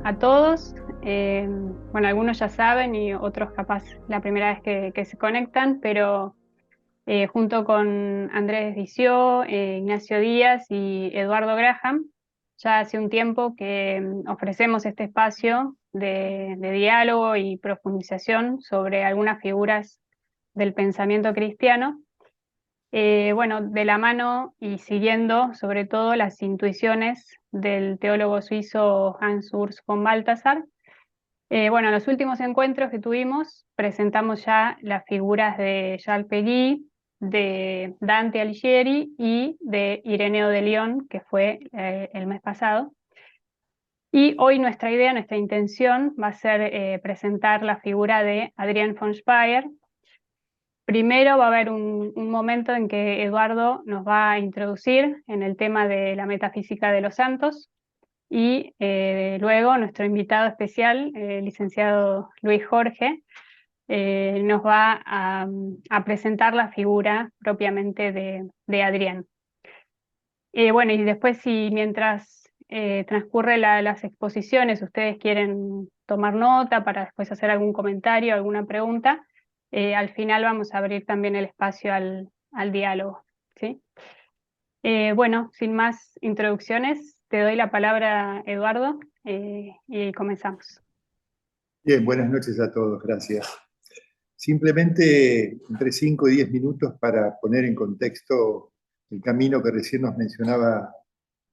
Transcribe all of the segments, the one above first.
a todos. Bueno, algunos ya saben y otros capaz la primera vez que se conectan, pero junto con Andrés Vició, Ignacio Díaz y Eduardo Graham, ya hace un tiempo que ofrecemos este espacio de diálogo y profundización sobre algunas figuras del pensamiento cristiano. Bueno, de la mano y siguiendo sobre todo las intuiciones del teólogo suizo Hans Urs von Balthasar. Bueno, en los últimos encuentros que tuvimos presentamos ya las figuras de Charles Péguy, de Dante Alighieri y de Ireneo de León, que fue el mes pasado. Y hoy nuestra idea, nuestra intención va a ser presentar la figura de Adrian von Speyer. Primero va a haber un momento en que Eduardo nos va a introducir en el tema de la metafísica de los santos y luego nuestro invitado especial, el licenciado Luis Jorge, nos va a presentar la figura propiamente de Adrián. Bueno, y después si mientras transcurre las exposiciones ustedes quieren tomar nota para después hacer algún comentario, alguna pregunta, al final vamos a abrir también el espacio al diálogo, ¿sí? Bueno, sin más introducciones, te doy la palabra, Eduardo, y comenzamos. Bien, buenas noches a todos, gracias. Simplemente entre 5 y 10 minutos para poner en contexto el camino que recién nos mencionaba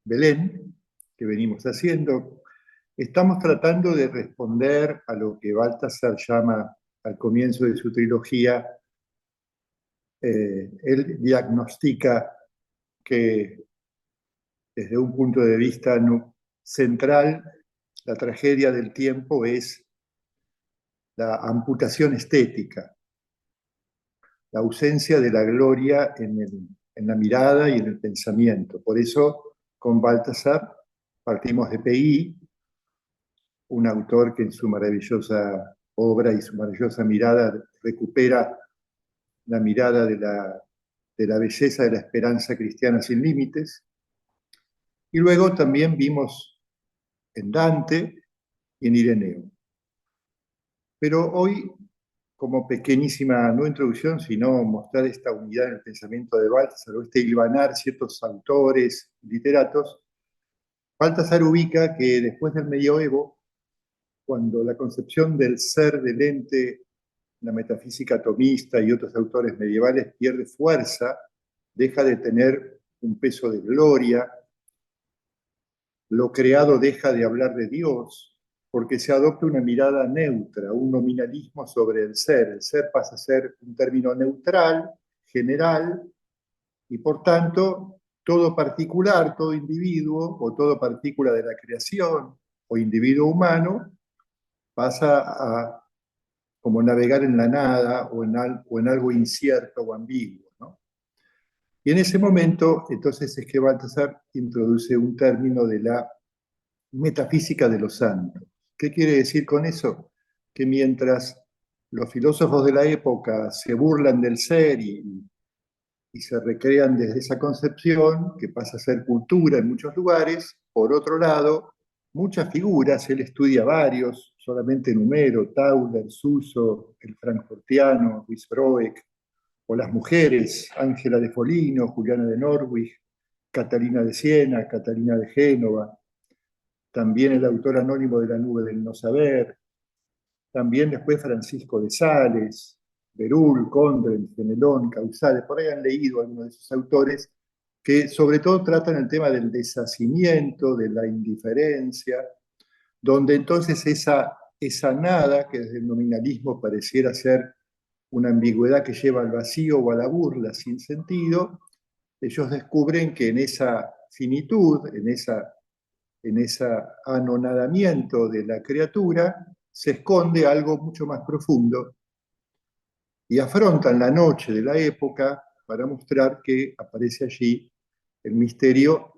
Belén, que venimos haciendo. Estamos tratando de responder a lo que Balthasar llama al comienzo de su trilogía. Él diagnostica que desde un punto de vista central, la tragedia del tiempo es la amputación estética, la ausencia de la gloria en la mirada y en el pensamiento. Por eso, con Balthasar partimos de Péguy, un autor que en su maravillosa obra y su maravillosa mirada recupera la mirada de la belleza de la esperanza cristiana sin límites. Y luego también vimos en Dante y en Ireneo. Pero hoy, como pequeñísima, no introducción, sino mostrar esta unidad en el pensamiento de Balthasar, o este hilvanar ciertos autores, literatos, Balthasar ubica que después del medioevo, cuando la concepción del ser, del ente, la metafísica atomista y otros autores medievales pierde fuerza, deja de tener un peso de gloria, lo creado deja de hablar de Dios, porque se adopta una mirada neutra, un nominalismo sobre el ser. El ser pasa a ser un término neutral, general, y por tanto, todo particular, todo individuo, o todo partícula de la creación, o individuo humano, pasa a como navegar en la nada o en algo incierto o ambiguo, ¿no? Y en ese momento, entonces es que Balthasar introduce un término de la metafísica de los santos. ¿Qué quiere decir con eso? Que mientras los filósofos de la época se burlan del ser y se recrean desde esa concepción, que pasa a ser cultura en muchos lugares, por otro lado, muchas figuras, él estudia varios, solamente Numero, Tauler, Suso, el frankfurtiano, Luis Broek, o las mujeres, Ángela de Folino, Juliana de Norwich, Catalina de Siena, Catalina de Génova, también el autor anónimo de La nube del no saber, también después Francisco de Sales, Berul, Condren, Fenelón, Causales, por ahí han leído algunos de esos autores que sobre todo tratan el tema del deshacimiento, de la indiferencia, donde entonces esa nada, que desde el nominalismo pareciera ser una ambigüedad que lleva al vacío o a la burla sin sentido, ellos descubren que en esa finitud, en ese anonadamiento de la criatura, se esconde algo mucho más profundo y afrontan la noche de la época para mostrar que aparece allí el misterio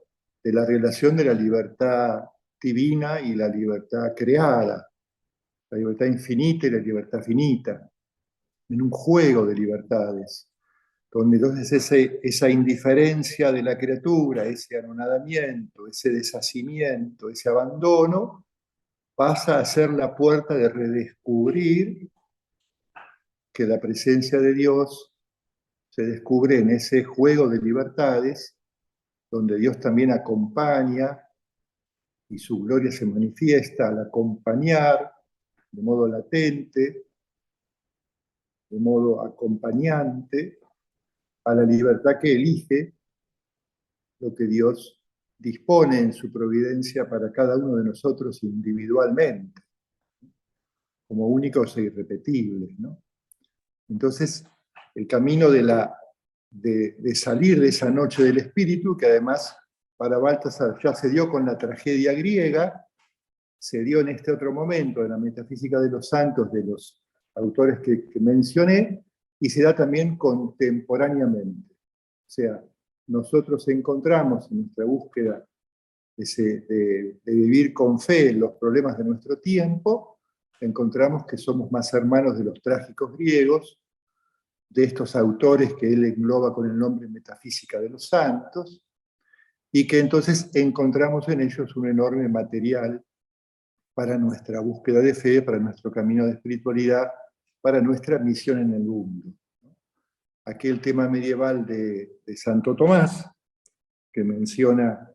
de la relación de la libertad divina y la libertad creada, la libertad infinita y la libertad finita, en un juego de libertades, donde entonces esa indiferencia de la criatura, ese anonadamiento, ese deshacimiento, ese abandono, pasa a ser la puerta de redescubrir que la presencia de Dios se descubre en ese juego de libertades, donde Dios también acompaña y su gloria se manifiesta al acompañar de modo latente, de modo acompañante, a la libertad que elige lo que Dios dispone en su providencia para cada uno de nosotros individualmente, como únicos e irrepetibles, ¿no? Entonces, el camino de salir de esa noche del espíritu, que además para Baltasar ya se dio con la tragedia griega, se dio en este otro momento, en la metafísica de los santos, de los autores que mencioné, y se da también contemporáneamente. O sea, nosotros encontramos en nuestra búsqueda de vivir con fe en los problemas de nuestro tiempo, encontramos que somos más hermanos de los trágicos griegos, de estos autores que él engloba con el nombre Metafísica de los Santos, y que entonces encontramos en ellos un enorme material para nuestra búsqueda de fe, para nuestro camino de espiritualidad, para nuestra misión en el mundo. Aquel tema medieval de Santo Tomás, que menciona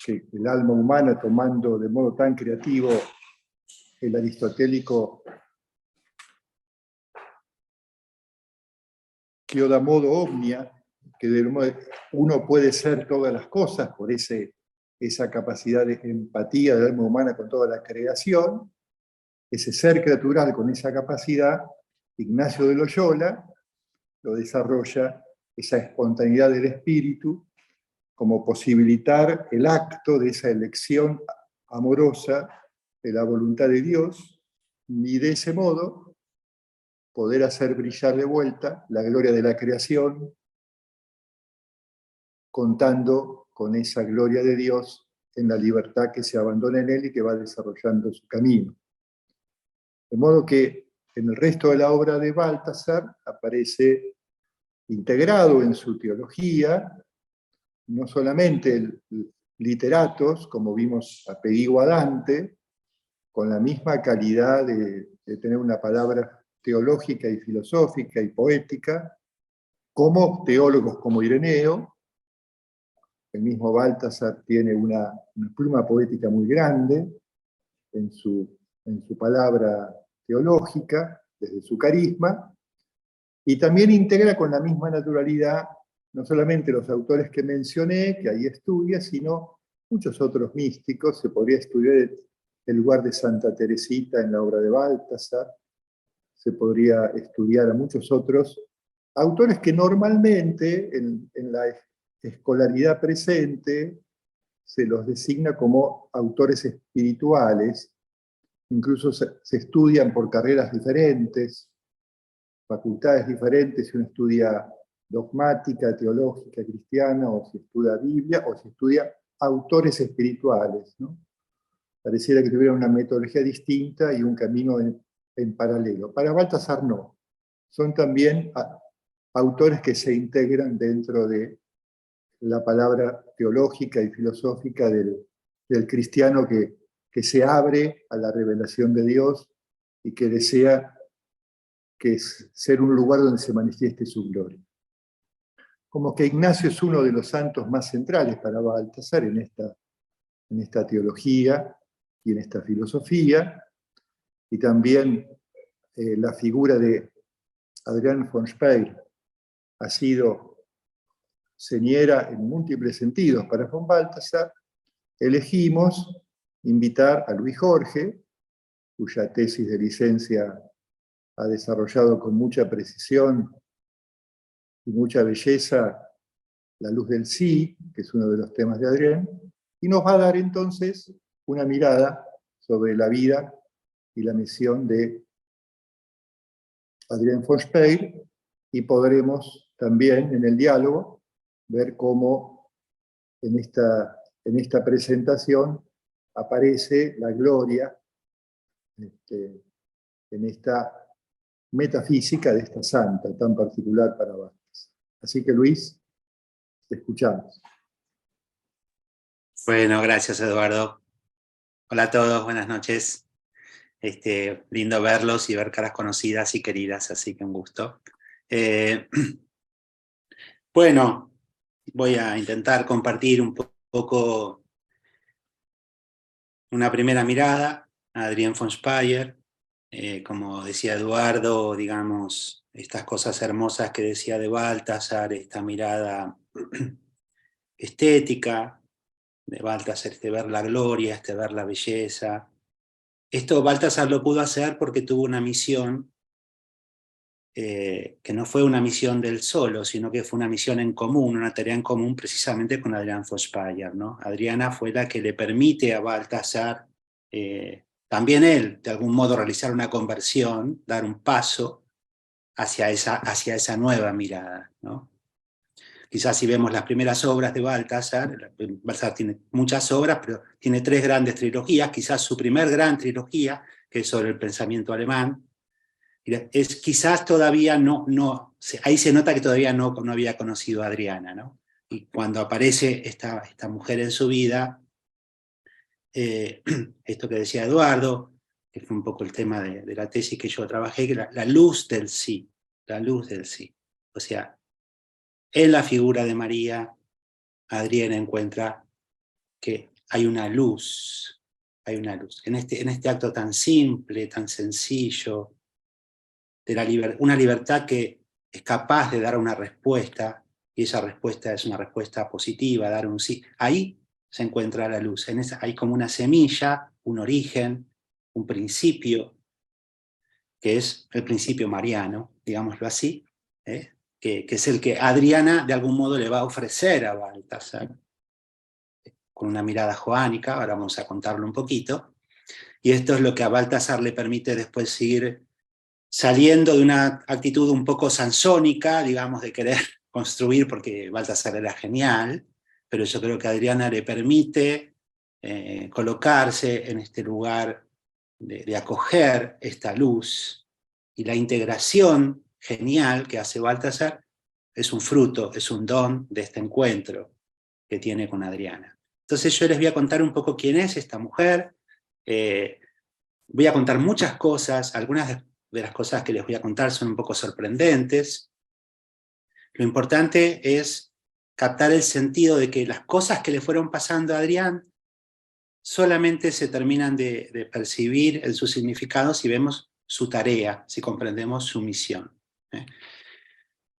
que el alma humana, tomando de modo tan creativo el aristotélico quio da modo omnia, que uno puede ser todas las cosas por esa capacidad de empatía del alma humana con toda la creación, ese ser creatural con esa capacidad, Ignacio de Loyola lo desarrolla, esa espontaneidad del espíritu, como posibilitar el acto de esa elección amorosa de la voluntad de Dios, y de ese modo poder hacer brillar de vuelta la gloria de la creación, contando con esa gloria de Dios en la libertad que se abandona en él y que va desarrollando su camino. De modo que en el resto de la obra de Baltasar aparece integrado en su teología, no solamente literatos, como vimos a Peggy a Dante, con la misma calidad de tener una palabra teológica y filosófica y poética, como teólogos como Ireneo. El mismo Baltasar tiene una pluma poética muy grande en su palabra teológica, desde su carisma, y también integra con la misma naturalidad no solamente los autores que mencioné, que ahí estudia, sino muchos otros místicos. Se podría estudiar el lugar de Santa Teresita en la obra de Baltasar, se podría estudiar a muchos otros autores que normalmente en la escolaridad presente se los designa como autores espirituales, incluso se estudian por carreras diferentes, facultades diferentes, si uno estudia dogmática, teológica, cristiana, o si estudia Biblia, o si estudia autores espirituales, ¿no? Pareciera que tuvieran una metodología distinta y un camino en paralelo. Para Baltasar no. Son también autores que se integran dentro de la palabra teológica y filosófica del cristiano que se abre a la revelación de Dios y que desea que es ser un lugar donde se manifieste su gloria. Como que Ignacio es uno de los santos más centrales para Baltasar en esta teología y en esta filosofía, y también la figura de Adrián von Speyer ha sido señera en múltiples sentidos para von Baltasar. Elegimos invitar a Luis Jorge, cuya tesis de licencia ha desarrollado con mucha precisión y mucha belleza la luz del sí, que es uno de los temas de Adrián, y nos va a dar entonces una mirada sobre la vida y la misión de Adrián von Speyer, y podremos también en el diálogo ver cómo en esta presentación aparece la gloria en esta metafísica de esta santa tan particular para Baltasar. Así que Luis, te escuchamos. Bueno, gracias Eduardo. Hola a todos, buenas noches. Lindo verlos y ver caras conocidas y queridas, así que un gusto. Bueno, voy a intentar compartir un poco una primera mirada a Adrián von Speyer. Como decía Eduardo, digamos, estas cosas hermosas que decía de Baltasar, esta mirada estética de Baltasar, ver la gloria, ver la belleza. Esto Baltasar lo pudo hacer porque tuvo una misión que no fue una misión del solo, sino que fue una misión en común, una tarea en común precisamente con Adrián von Speyer, ¿no? Adriana fue la que le permite a Baltasar, también él, de algún modo, realizar una conversión, dar un paso hacia esa nueva mirada, ¿no? Quizás si vemos las primeras obras de Baltasar tiene muchas obras, pero tiene 3 grandes trilogías, quizás su primer gran trilogía, que es sobre el pensamiento alemán, es quizás todavía ahí se nota que todavía no había conocido a Adriana, ¿no? Y cuando aparece esta mujer en su vida, esto que decía Eduardo, que fue un poco el tema de la tesis que yo trabajé, que la luz del sí, la luz del sí. O sea, en la figura de María, Adriana encuentra que hay una luz, en este acto tan simple, tan sencillo, de una libertad que es capaz de dar una respuesta, y esa respuesta es una respuesta positiva, dar un sí. Ahí se encuentra la luz, hay como una semilla, un origen, un principio, que es el principio mariano, digámoslo así, que es el que Adriana de algún modo le va a ofrecer a Baltasar, con una mirada joánica, ahora vamos a contarlo un poquito, y esto es lo que a Baltasar le permite después seguir saliendo de una actitud un poco sansónica, digamos, de querer construir, porque Baltasar era genial, pero yo creo que Adriana le permite colocarse en este lugar de acoger esta luz, y la integración genial que hace Baltasar es un fruto, es un don de este encuentro que tiene con Adriana. Entonces yo les voy a contar un poco quién es esta mujer. Voy a contar muchas cosas, algunas de las cosas que les voy a contar son un poco sorprendentes. Lo importante es captar el sentido de que las cosas que le fueron pasando a Adrián solamente se terminan de percibir en su significado si vemos su tarea, si comprendemos su misión.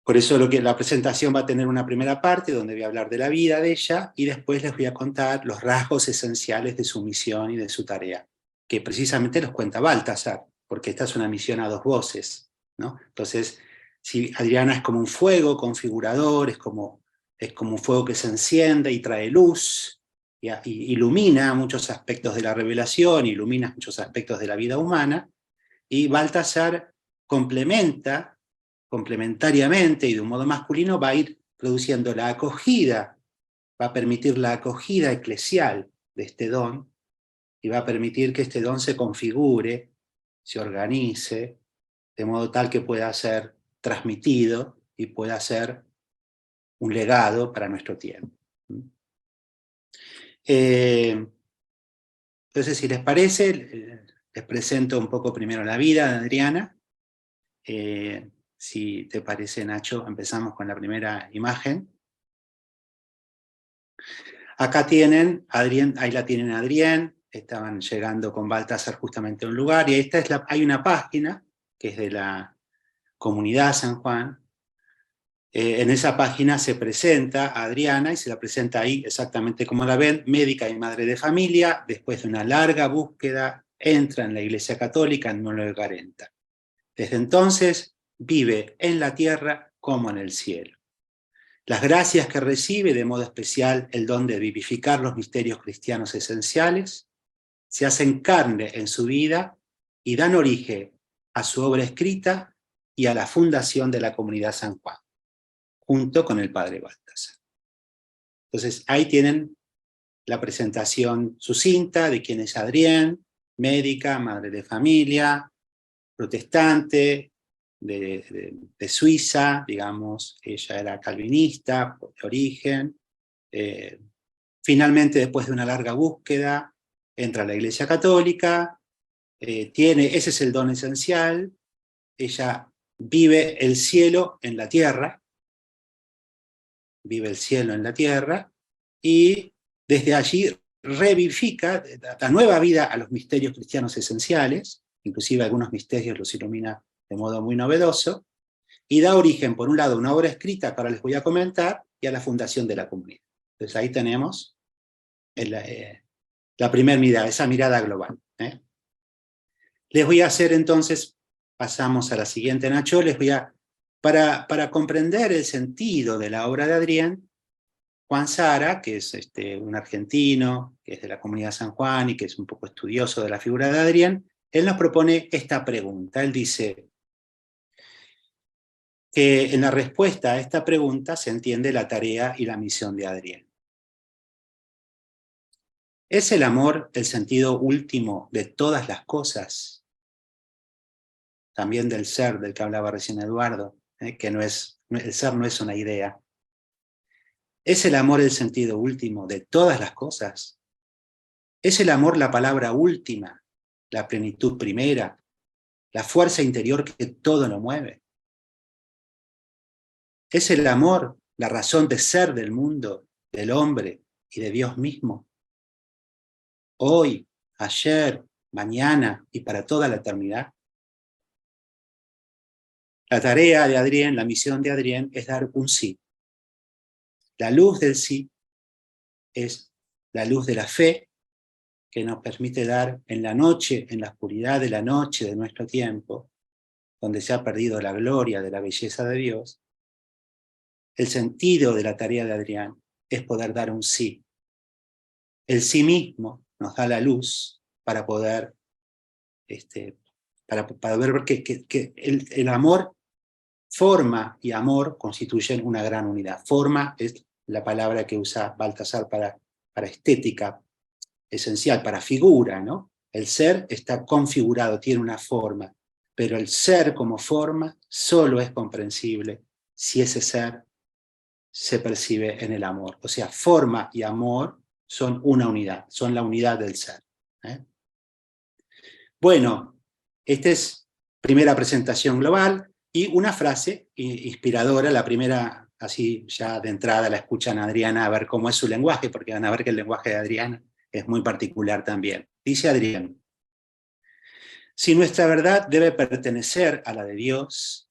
Por eso la presentación va a tener una primera parte donde voy a hablar de la vida de ella y después les voy a contar los rasgos esenciales de su misión y de su tarea, que precisamente los cuenta Baltasar, porque esta es una misión a 2 voces, ¿no? Entonces, si Adriana es como un fuego configurador, es como un fuego que se enciende y trae luz, y ilumina muchos aspectos de la revelación, ilumina muchos aspectos de la vida humana, y Baltasar complementariamente y de un modo masculino va a ir produciendo la acogida, va a permitir la acogida eclesial de este don, y va a permitir que este don se configure, se organice, de modo tal que pueda ser transmitido y pueda ser un legado para nuestro tiempo. Entonces, si les parece, les presento un poco primero la vida de Adriana. Si te parece, Nacho, empezamos con la primera imagen. Acá tienen Adrián, ahí la tienen Adrián, estaban llegando con Baltasar justamente a un lugar, y hay una página que es de la comunidad San Juan. En esa página se presenta a Adriana y se la presenta ahí exactamente como la ven, médica y madre de familia. Después de una larga búsqueda entra en la Iglesia Católica en 1940. Desde entonces vive en la tierra como en el cielo. Las gracias que recibe, de modo especial el don de vivificar los misterios cristianos esenciales, se hacen carne en su vida y dan origen a su obra escrita y a la fundación de la comunidad San Juan, junto con el padre Baltasar. Entonces ahí tienen la presentación sucinta de quién es Adrián, médica, madre de familia, protestante, de Suiza, digamos, ella era calvinista por origen. Finalmente, después de una larga búsqueda, entra a la Iglesia Católica, ese es el don esencial, ella vive el cielo en la tierra, y desde allí revivifica, da nueva vida a los misterios cristianos esenciales, inclusive algunos misterios los ilumina de modo muy novedoso, y da origen, por un lado, a una obra escrita que ahora les voy a comentar, y a la fundación de la comunidad. Entonces ahí tenemos la primera mirada, esa mirada global. Les voy a hacer entonces, pasamos a la siguiente, Nacho, para comprender el sentido de la obra de Adrián, Juan Sara, que es un argentino, que es de la comunidad San Juan y que es un poco estudioso de la figura de Adrián, él nos propone esta pregunta. Él dice que en la respuesta a esta pregunta se entiende la tarea y la misión de Adrián. ¿Es el amor el sentido último de todas las cosas? También del ser del que hablaba recién Eduardo, que el ser no es una idea. ¿Es el amor el sentido último de todas las cosas? ¿Es el amor la palabra última, la plenitud primera, la fuerza interior que todo lo mueve? ¿Es el amor la razón de ser del mundo, del hombre y de Dios mismo? Hoy, ayer, mañana y para toda la eternidad. La tarea de Adrián, la misión de Adrián es dar un sí. La luz del sí es la luz de la fe que nos permite dar en la noche, en la oscuridad de la noche de nuestro tiempo, donde se ha perdido la gloria de la belleza de Dios. El sentido de la tarea de Adrián es poder dar un sí. El sí mismo nos da la luz para poder, para ver que el amor, forma y amor constituyen una gran unidad. Forma es la palabra que usa Baltasar para estética esencial, para figura, ¿no? El ser está configurado, tiene una forma, pero el ser como forma solo es comprensible si ese ser se percibe en el amor. O sea, forma y amor son una unidad, son la unidad del ser. Bueno, esta es primera presentación global y una frase inspiradora, la primera, así ya de entrada la escuchan a Adriana a ver cómo es su lenguaje, porque van a ver que el lenguaje de Adriana es muy particular también. Dice Adrián: si nuestra verdad debe pertenecer a la de Dios,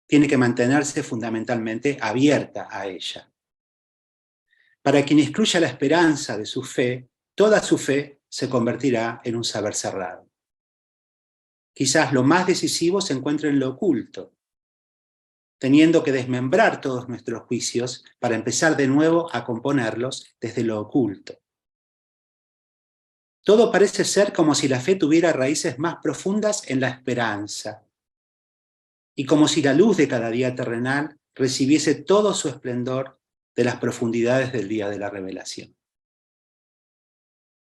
tiene que mantenerse fundamentalmente abierta a ella. Para quien excluya la esperanza de su fe, toda su fe se convertirá en un saber cerrado. Quizás lo más decisivo se encuentre en lo oculto, teniendo que desmembrar todos nuestros juicios para empezar de nuevo a componerlos desde lo oculto. Todo parece ser como si la fe tuviera raíces más profundas en la esperanza, y como si la luz de cada día terrenal recibiese todo su esplendor de las profundidades del día de la revelación.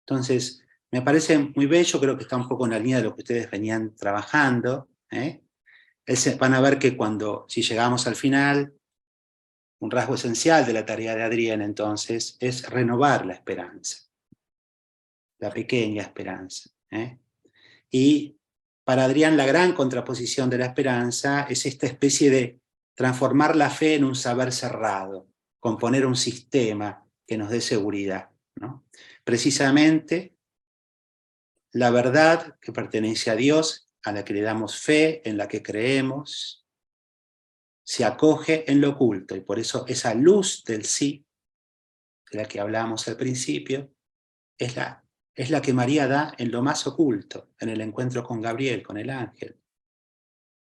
Entonces, me parece muy bello, creo que está un poco en la línea de lo que ustedes venían trabajando. Van a ver que si llegamos al final, un rasgo esencial de la tarea de Adrián entonces es renovar la esperanza, la pequeña esperanza. Y para Adrián la gran contraposición de la esperanza es esta especie de transformar la fe en un saber cerrado, componer un sistema que nos dé seguridad, ¿no? Precisamente la verdad que pertenece a Dios, a la que le damos fe, en la que creemos, se acoge en lo oculto, y por eso esa luz del sí, de la que hablábamos al principio, es la que María da en lo más oculto, en el encuentro con Gabriel, con el ángel.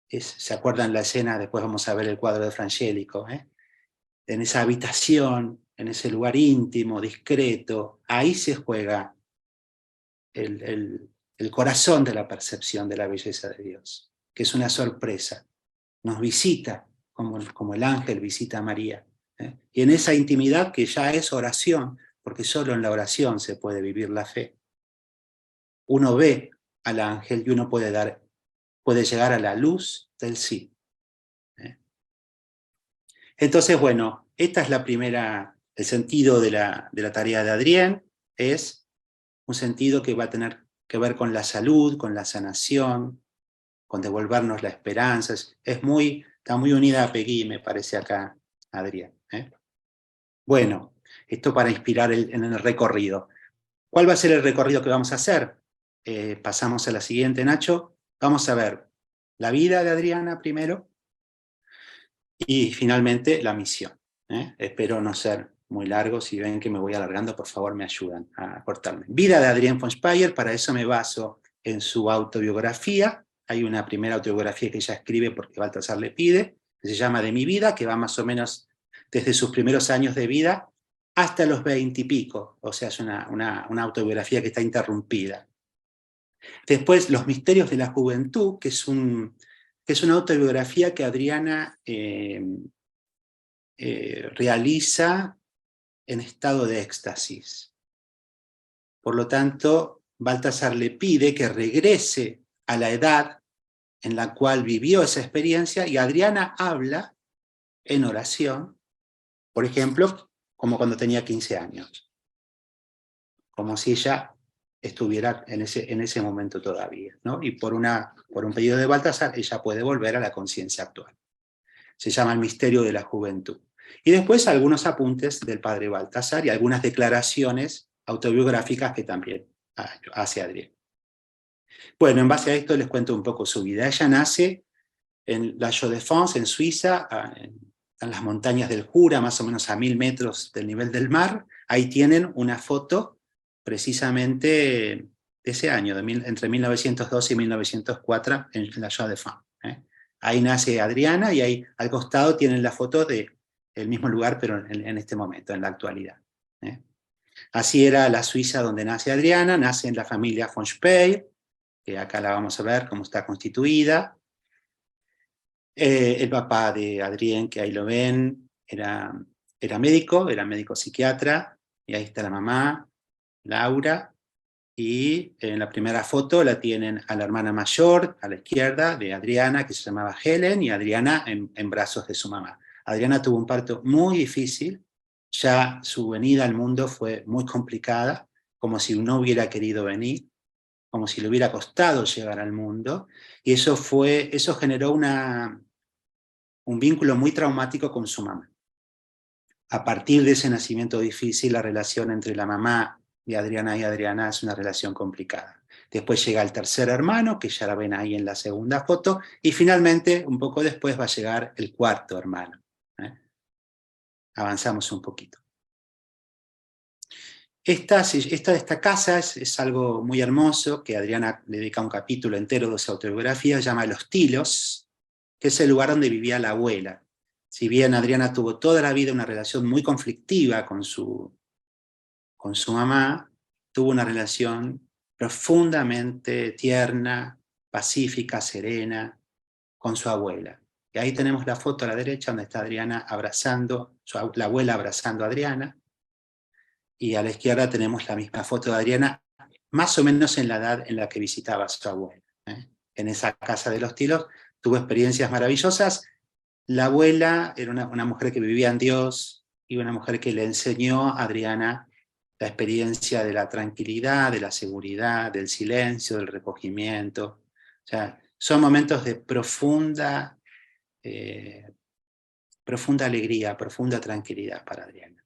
¿Se acuerdan la escena? Después vamos a ver el cuadro de Frangélico, en esa habitación, en ese lugar íntimo, discreto, ahí se juega el corazón de la percepción de la belleza de Dios, que es una sorpresa. Nos visita como el ángel visita a María. Y en esa intimidad que ya es oración, porque solo en la oración se puede vivir la fe, uno ve al ángel y uno puede llegar a la luz del sí. Entonces, bueno, esta es el sentido de la tarea de Adrián, es un sentido que va a tener que ver con la salud, con la sanación, con devolvernos la esperanza. Está muy unida a Peggy, me parece acá, Adrián. Bueno, esto para inspirar en el recorrido. ¿Cuál va a ser el recorrido que vamos a hacer? Pasamos a la siguiente, Nacho. Vamos a ver la vida de Adriana primero y finalmente la misión. Espero no ser muy largo. Si ven que me voy alargando, por favor me ayudan a cortarme. Vida de Adrián von Speyer, para eso me baso en su autobiografía. Hay una primera autobiografía que ella escribe porque Baltasar le pide, que se llama De mi vida, que va más o menos desde sus primeros años de vida hasta los 20 y pico. O sea, es una autobiografía que está interrumpida. Después, Los misterios de la juventud, que es una autobiografía que Adriana realiza en estado de éxtasis. Por lo tanto, Baltasar le pide que regrese a la edad en la cual vivió esa experiencia, y Adriana habla en oración, por ejemplo, como cuando tenía 15 años, como si ella estuviera en ese momento todavía, ¿no? Y por un pedido de Baltasar, ella puede volver a la conciencia actual. Se llama El misterio de la juventud. Y después algunos apuntes del padre Baltasar y algunas declaraciones autobiográficas que también hace Adrián. Bueno, en base a esto les cuento un poco su vida. Ella nace en la Chaux-de-Fonds, en Suiza, en las montañas del Jura, más o menos a 1000 metros del nivel del mar. Ahí tienen una foto precisamente de ese año, entre 1912 y 1904, en la Chaux-de-Fonds. Ahí nace Adriana y ahí al costado tienen la foto del mismo lugar, pero en este momento, en la actualidad. Así era la Suiza donde nace Adriana. Nace en la familia von Speyer, que acá la vamos a ver cómo está constituida. El papá de Adrián, que ahí lo ven, era médico psiquiatra, y ahí está la mamá, Laura, y en la primera foto la tienen a la hermana mayor, a la izquierda, de Adriana, que se llamaba Helen, y Adriana en brazos de su mamá. Adriana tuvo un parto muy difícil, ya su venida al mundo fue muy complicada, como si no hubiera querido venir, como si le hubiera costado llegar al mundo, y eso generó un vínculo muy traumático con su mamá. A partir de ese nacimiento difícil, la relación entre la mamá de Adriana y Adriana es una relación complicada. Después llega el tercer hermano, que ya la ven ahí en la segunda foto, y finalmente, un poco después, va a llegar el cuarto hermano. Avanzamos un poquito. Esta casa es algo muy hermoso, que Adriana le dedica un capítulo entero de su autobiografía, se llama Los Tilos, que es el lugar donde vivía la abuela. Si bien Adriana tuvo toda la vida una relación muy conflictiva con su mamá, tuvo una relación profundamente tierna, pacífica, serena, con su abuela. Y ahí tenemos la foto a la derecha donde está Adriana la abuela abrazando a Adriana, y a la izquierda tenemos la misma foto de Adriana, más o menos en la edad en la que visitaba a su abuela. En esa casa de Los Tilos tuvo experiencias maravillosas. La abuela era una mujer que vivía en Dios, y una mujer que le enseñó a Adriana la experiencia de la tranquilidad, de la seguridad, del silencio, del recogimiento. O sea, son momentos de profunda alegría, profunda tranquilidad para Adriana.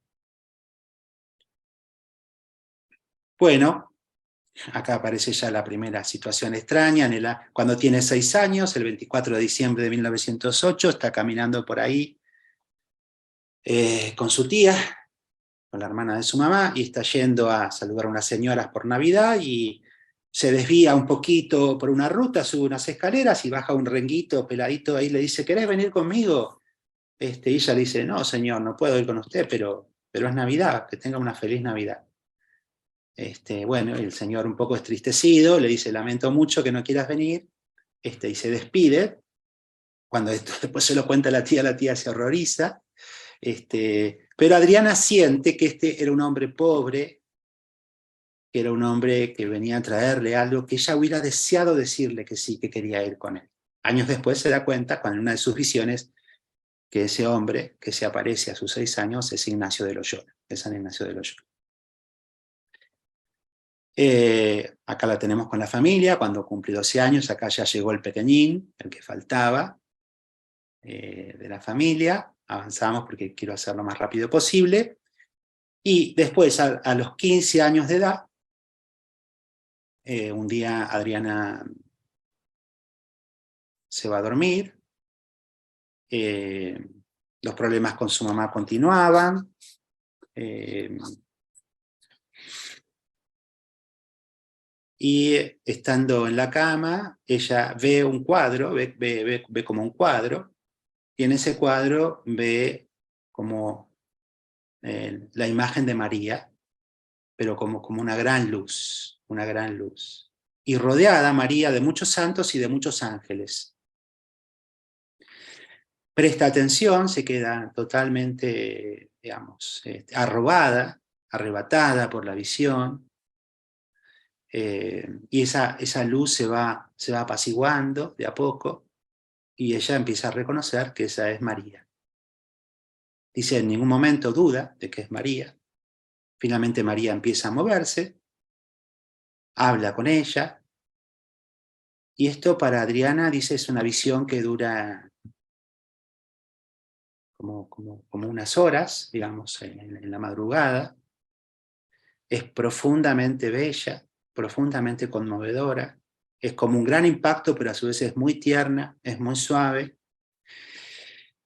Bueno, acá aparece ya la primera situación extraña. Cuando tiene 6 años, el 24 de diciembre de 1908, está caminando por ahí con su tía, con la hermana de su mamá, y está yendo a saludar a unas señoras por Navidad, y se desvía un poquito por una ruta, sube unas escaleras y baja un renguito peladito ahí, le dice: ¿querés venir conmigo? Y ella le dice: no, señor, no puedo ir con usted, pero es Navidad, que tenga una feliz Navidad. Bueno, el señor, un poco entristecido, le dice: lamento mucho que no quieras venir, y se despide. Cuando esto después se lo cuenta a la tía se horroriza. Pero Adriana siente que era un hombre pobre, que era un hombre que venía a traerle algo, que ella hubiera deseado decirle que sí, que quería ir con él. Años después se da cuenta, cuando en una de sus visiones, que ese hombre que se aparece a sus 6 años es Ignacio de Loyola, es San Ignacio de Loyola. Acá la tenemos con la familia, cuando cumplí 12 años, acá ya llegó el pequeñín, el que faltaba de la familia. Avanzamos porque quiero hacerlo lo más rápido posible. Y después, a los 15 años de edad, un día Adriana se va a dormir, los problemas con su mamá continuaban, y estando en la cama, ella ve un cuadro, ve como un cuadro, y en ese cuadro ve como la imagen de María, pero como una gran luz, una gran luz. Y rodeada María de muchos santos y de muchos ángeles. Presta atención, se queda totalmente, digamos, arrebatada por la visión, y esa luz se va apaciguando de a poco, y ella empieza a reconocer que esa es María. Dice, en ningún momento duda de que es María. Finalmente María empieza a moverse, habla con ella, y esto para Adriana, dice, es una visión que dura como unas horas, digamos, en la madrugada. Es profundamente bella, profundamente conmovedora, es como un gran impacto, pero a su vez es muy tierna, es muy suave.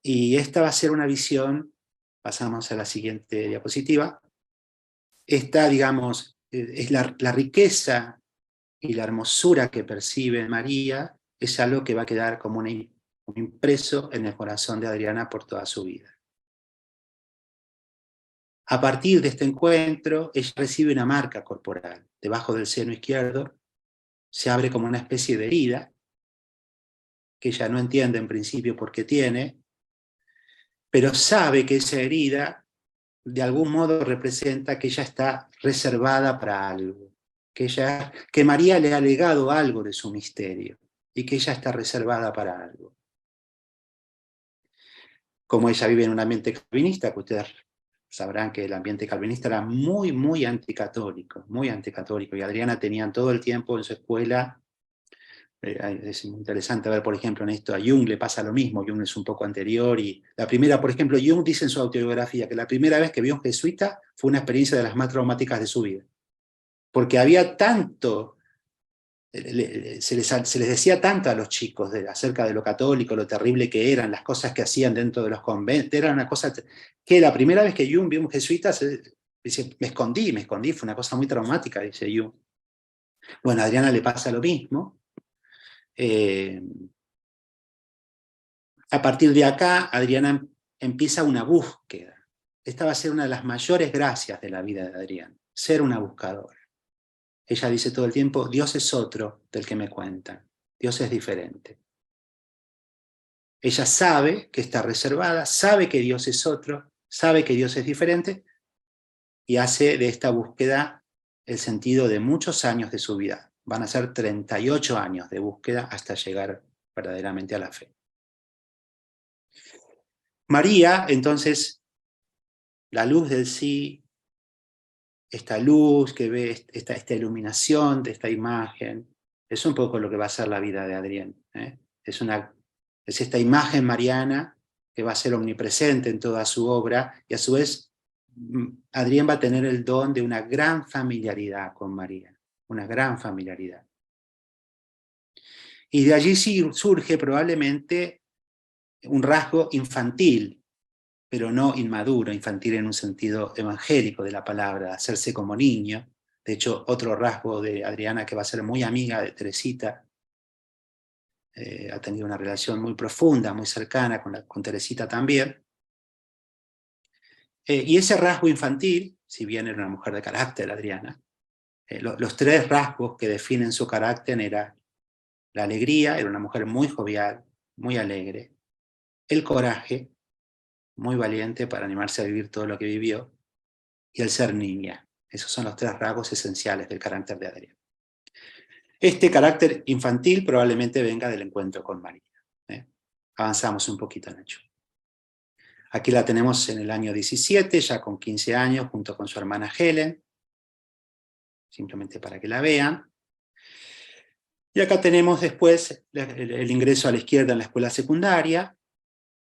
Y esta va a ser una visión, pasamos a la siguiente diapositiva. Esta, digamos, es la riqueza y la hermosura que percibe María, es algo que va a quedar como un impreso en el corazón de Adriana por toda su vida. A partir de este encuentro, ella recibe una marca corporal. Debajo del seno izquierdo se abre como una especie de herida, que ella no entiende en principio por qué tiene, pero sabe que esa herida de algún modo representa que ella está reservada para algo, que María le ha legado algo de su misterio y que ella está reservada para algo. Como ella vive en un ambiente calvinista, que ustedes sabrán que el ambiente calvinista era muy, muy anticatólico, y Adriana tenía todo el tiempo en su escuela. Es interesante ver, por ejemplo, en esto a Jung le pasa lo mismo. Jung es un poco anterior, y la primera, por ejemplo, Jung dice en su autobiografía que la primera vez que vio a un jesuita fue una experiencia de las más traumáticas de su vida, porque había tanto, se les decía tanto a los chicos acerca de lo católico, lo terrible que eran, las cosas que hacían dentro de los conventos, era una cosa que la primera vez que Jung vio a un jesuita, dice, me escondí, fue una cosa muy traumática, dice Jung. Bueno, a Adriana le pasa lo mismo. A partir de acá, Adriana empieza una búsqueda. Esta va a ser una de las mayores gracias de la vida de Adriana, ser una buscadora. Ella dice todo el tiempo, Dios es otro del que me cuentan, Dios es diferente. Ella sabe que está reservada, sabe que Dios es otro, sabe que Dios es diferente, y hace de esta búsqueda el sentido de muchos años de su vida. Van a ser 38 años de búsqueda hasta llegar verdaderamente a la fe. María, entonces, la luz del sí, esta luz que ve, esta iluminación de esta imagen, es un poco lo que va a ser la vida de Adrián. Es esta imagen mariana que va a ser omnipresente en toda su obra, y a su vez Adrián va a tener el don de una gran familiaridad con María, una gran familiaridad. Y de allí sí surge probablemente un rasgo infantil, pero no inmaduro, infantil en un sentido evangélico de la palabra, hacerse como niño. De hecho, otro rasgo de Adriana, que va a ser muy amiga de Teresita, ha tenido una relación muy profunda, muy cercana con Teresita también. Y ese rasgo infantil, si bien era una mujer de carácter, Adriana, los tres rasgos que definen su carácter eran la alegría, era una mujer muy jovial, muy alegre, el coraje, muy valiente para animarse a vivir todo lo que vivió, y el ser niña. Esos son los tres rasgos esenciales del carácter de Adriana. Este carácter infantil probablemente venga del encuentro con María. Avanzamos un poquito, Nacho. Aquí la tenemos en el año 17, ya con 15 años, junto con su hermana Helen. simplemente para que la vean. Y acá tenemos después el ingreso a la izquierda en la escuela secundaria.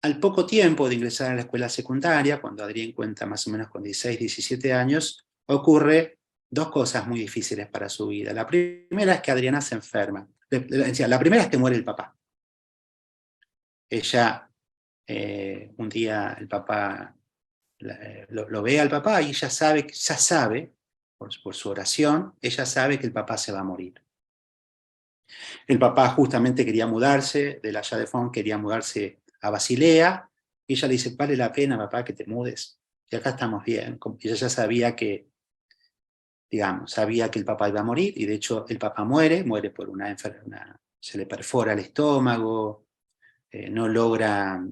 Al poco tiempo de ingresar a la escuela secundaria, cuando Adrián cuenta más o menos con 16, 17 años, ocurre dos cosas muy difíciles para su vida. La primera es que Adriana se enferma. La primera es que muere el papá. Ella, un día el papá, lo ve al papá y ella sabe, por su oración, ella sabe que el papá se va a morir. El papá justamente quería mudarse de la Chaux-de-Fonds, quería mudarse a Basilea, y ella le dice, vale la pena, papá, que te mudes, y acá estamos bien. Y ella ya sabía que, digamos, sabía que el papá iba a morir, y de hecho el papá muere por una enfermedad, se le perfora el estómago, no logra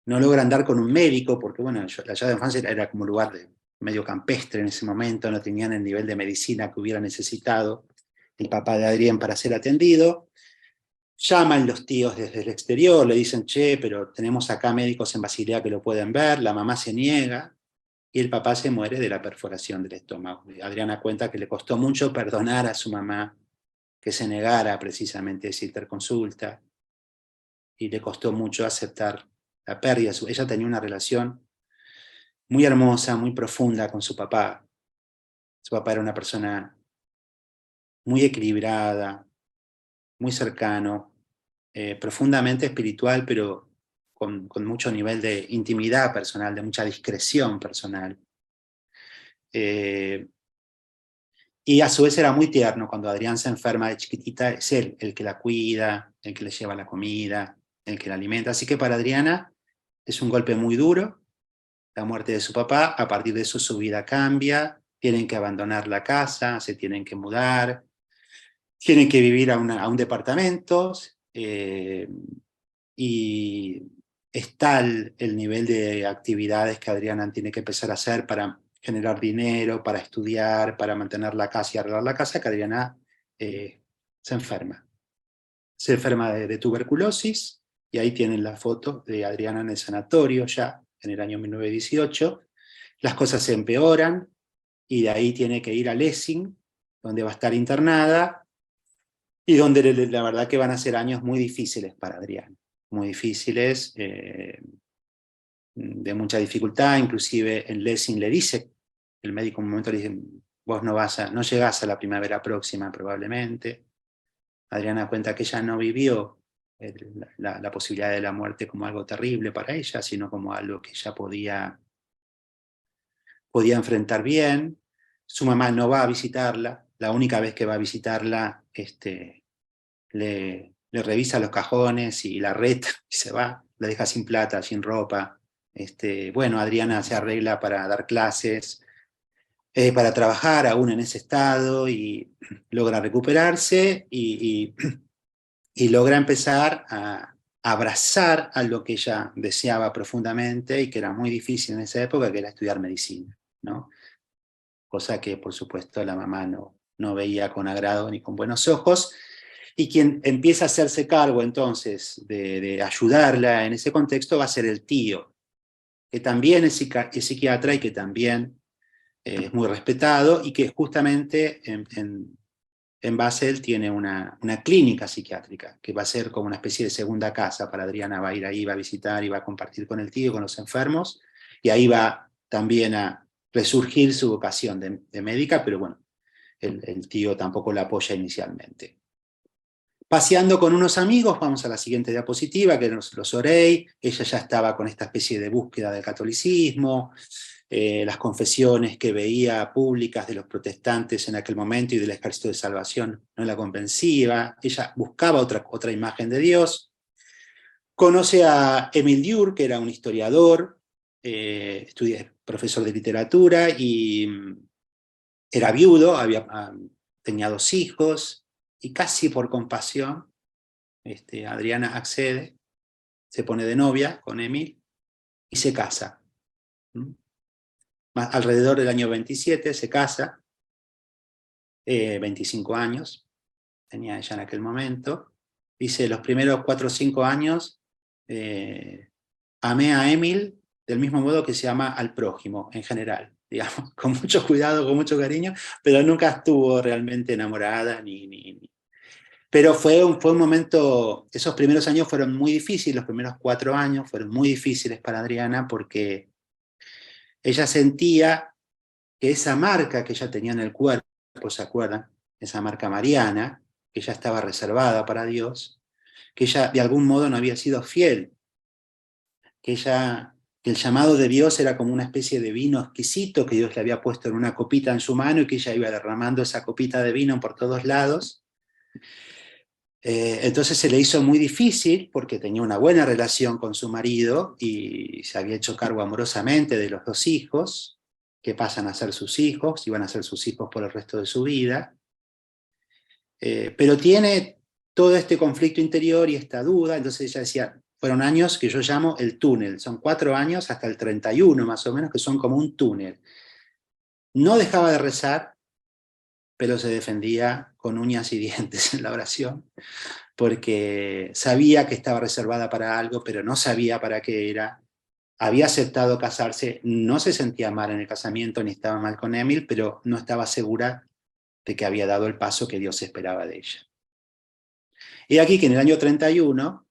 andar con un médico, porque bueno, la Chaux-de-Fonds era como un lugar medio campestre en ese momento, no tenían el nivel de medicina que hubiera necesitado el papá de Adrián para ser atendido. Llaman los tíos desde el exterior, le dicen, che, pero tenemos acá médicos en Basilea que lo pueden ver, la mamá se niega, y el papá se muere de la perforación del estómago. Adriana cuenta que le costó mucho perdonar a su mamá que se negara precisamente a esa interconsulta, y le costó mucho aceptar la pérdida. Ella tenía una relación muy hermosa, muy profunda con su papá. Su papá era una persona muy equilibrada, muy cercano, profundamente espiritual, pero con mucho nivel de intimidad personal, de mucha discreción personal. Y a su vez era muy tierno. Cuando Adrián se enferma de chiquitita, es él el que la cuida, el que le lleva la comida, el que la alimenta. Así que para Adriana es un golpe muy duro, la muerte de su papá. A partir de eso su vida cambia, tienen que abandonar la casa, se tienen que mudar, tienen que vivir a un departamento, y es tal el nivel de actividades que Adriana tiene que empezar a hacer para generar dinero, para estudiar, para mantener la casa y arreglar la casa, que Adriana se enferma. Se enferma de tuberculosis, y ahí tienen la foto de Adriana en el sanatorio ya, en el año 1918. Las cosas se empeoran, y de ahí tiene que ir a Lessing, donde va a estar internada, y donde la verdad que van a ser años muy difíciles para Adriana. Muy difíciles, de mucha dificultad. Inclusive en Lessing le dice, el médico en un momento le dice, vos no llegás a la primavera próxima probablemente. Adriana cuenta que ella no vivió la posibilidad de la muerte como algo terrible para ella, sino como algo que ella podía enfrentar bien. Su mamá no va a visitarla, la única vez que va a visitarla, le revisa los cajones y la reta y se va, la deja sin plata, sin ropa. Bueno, Adriana se arregla para dar clases, para trabajar aún en ese estado, y logra recuperarse y logra empezar a abrazar a lo que ella deseaba profundamente y que era muy difícil en esa época, que era estudiar medicina, ¿no? Cosa que por supuesto la mamá no veía con agrado ni con buenos ojos. Y quien empieza a hacerse cargo entonces de ayudarla en ese contexto va a ser el tío, que también es psiquiatra y que también es muy respetado, y que justamente en Basel tiene una clínica psiquiátrica, que va a ser como una especie de segunda casa para Adriana. Va a ir ahí, va a visitar y va a compartir con el tío, con los enfermos, y ahí va también a resurgir su vocación de médica, pero bueno, el tío tampoco la apoya inicialmente. Paseando con unos amigos, vamos a la siguiente diapositiva, que eran los Orey. Ella ya estaba con esta especie de búsqueda del catolicismo, las confesiones que veía públicas de los protestantes en aquel momento y del Ejército de Salvación no la convencía. Ella buscaba otra imagen de Dios. Conoce a Émile Dure, que era un historiador, profesor de literatura, y era viudo, tenía 2 hijos, y casi por compasión, Adriana accede, se pone de novia con Émile y se casa. Alrededor del año 27 se casa, 25 años tenía ella en aquel momento. Dice, los primeros 4 o 5 años amé a Émile del mismo modo que se ama al prójimo en general. digamos, con mucho cuidado, con mucho cariño, pero nunca estuvo realmente enamorada, Pero fue un momento, esos primeros años fueron muy difíciles, los primeros 4 años fueron muy difíciles para Adriana porque ella sentía que esa marca que ella tenía en el cuerpo, ¿se acuerdan? Esa marca mariana, que ya estaba reservada para Dios, que ella de algún modo no había sido fiel, que el llamado de Dios era como una especie de vino exquisito que Dios le había puesto en una copita en su mano y que ella iba derramando esa copita de vino por todos lados. Entonces se le hizo muy difícil porque tenía una buena relación con su marido y se había hecho cargo amorosamente de los 2 hijos, que pasan a ser sus hijos, y van a ser sus hijos por el resto de su vida. Pero tiene todo este conflicto interior y esta duda, entonces ella decía, fueron años que yo llamo el túnel, son 4 años hasta el 31 más o menos, que son como un túnel. No dejaba de rezar, pero se defendía con uñas y dientes en la oración, porque sabía que estaba reservada para algo, pero no sabía para qué era. Había aceptado casarse, no se sentía mal en el casamiento, ni estaba mal con Emil, pero no estaba segura de que había dado el paso que Dios esperaba de ella. Y aquí que en el año 31,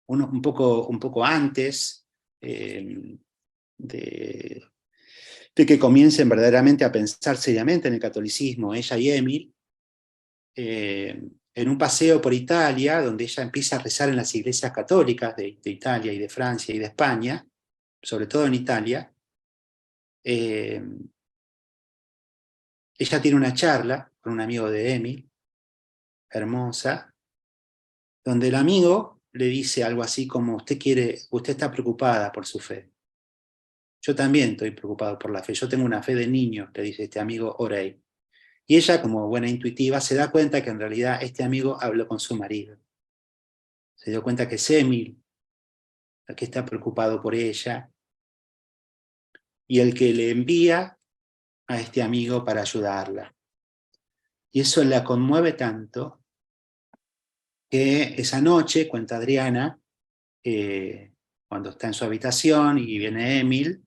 un poco antes de que comiencen verdaderamente a pensar seriamente en el catolicismo, ella y Emil, en un paseo por Italia, donde ella empieza a rezar en las iglesias católicas de Italia y de Francia y de España, sobre todo en Italia, ella tiene una charla con un amigo de Emil, hermosa, donde el amigo le dice algo así como, usted está preocupada por su fe. Yo también estoy preocupado por la fe, yo tengo una fe de niño, le dice este amigo Orey. Y ella, como buena intuitiva, se da cuenta que en realidad este amigo habló con su marido. Se dio cuenta que es Emil el que está preocupado por ella y el que le envía a este amigo para ayudarla. Y eso la conmueve tanto que esa noche, cuenta Adriana, cuando está en su habitación y viene Emil,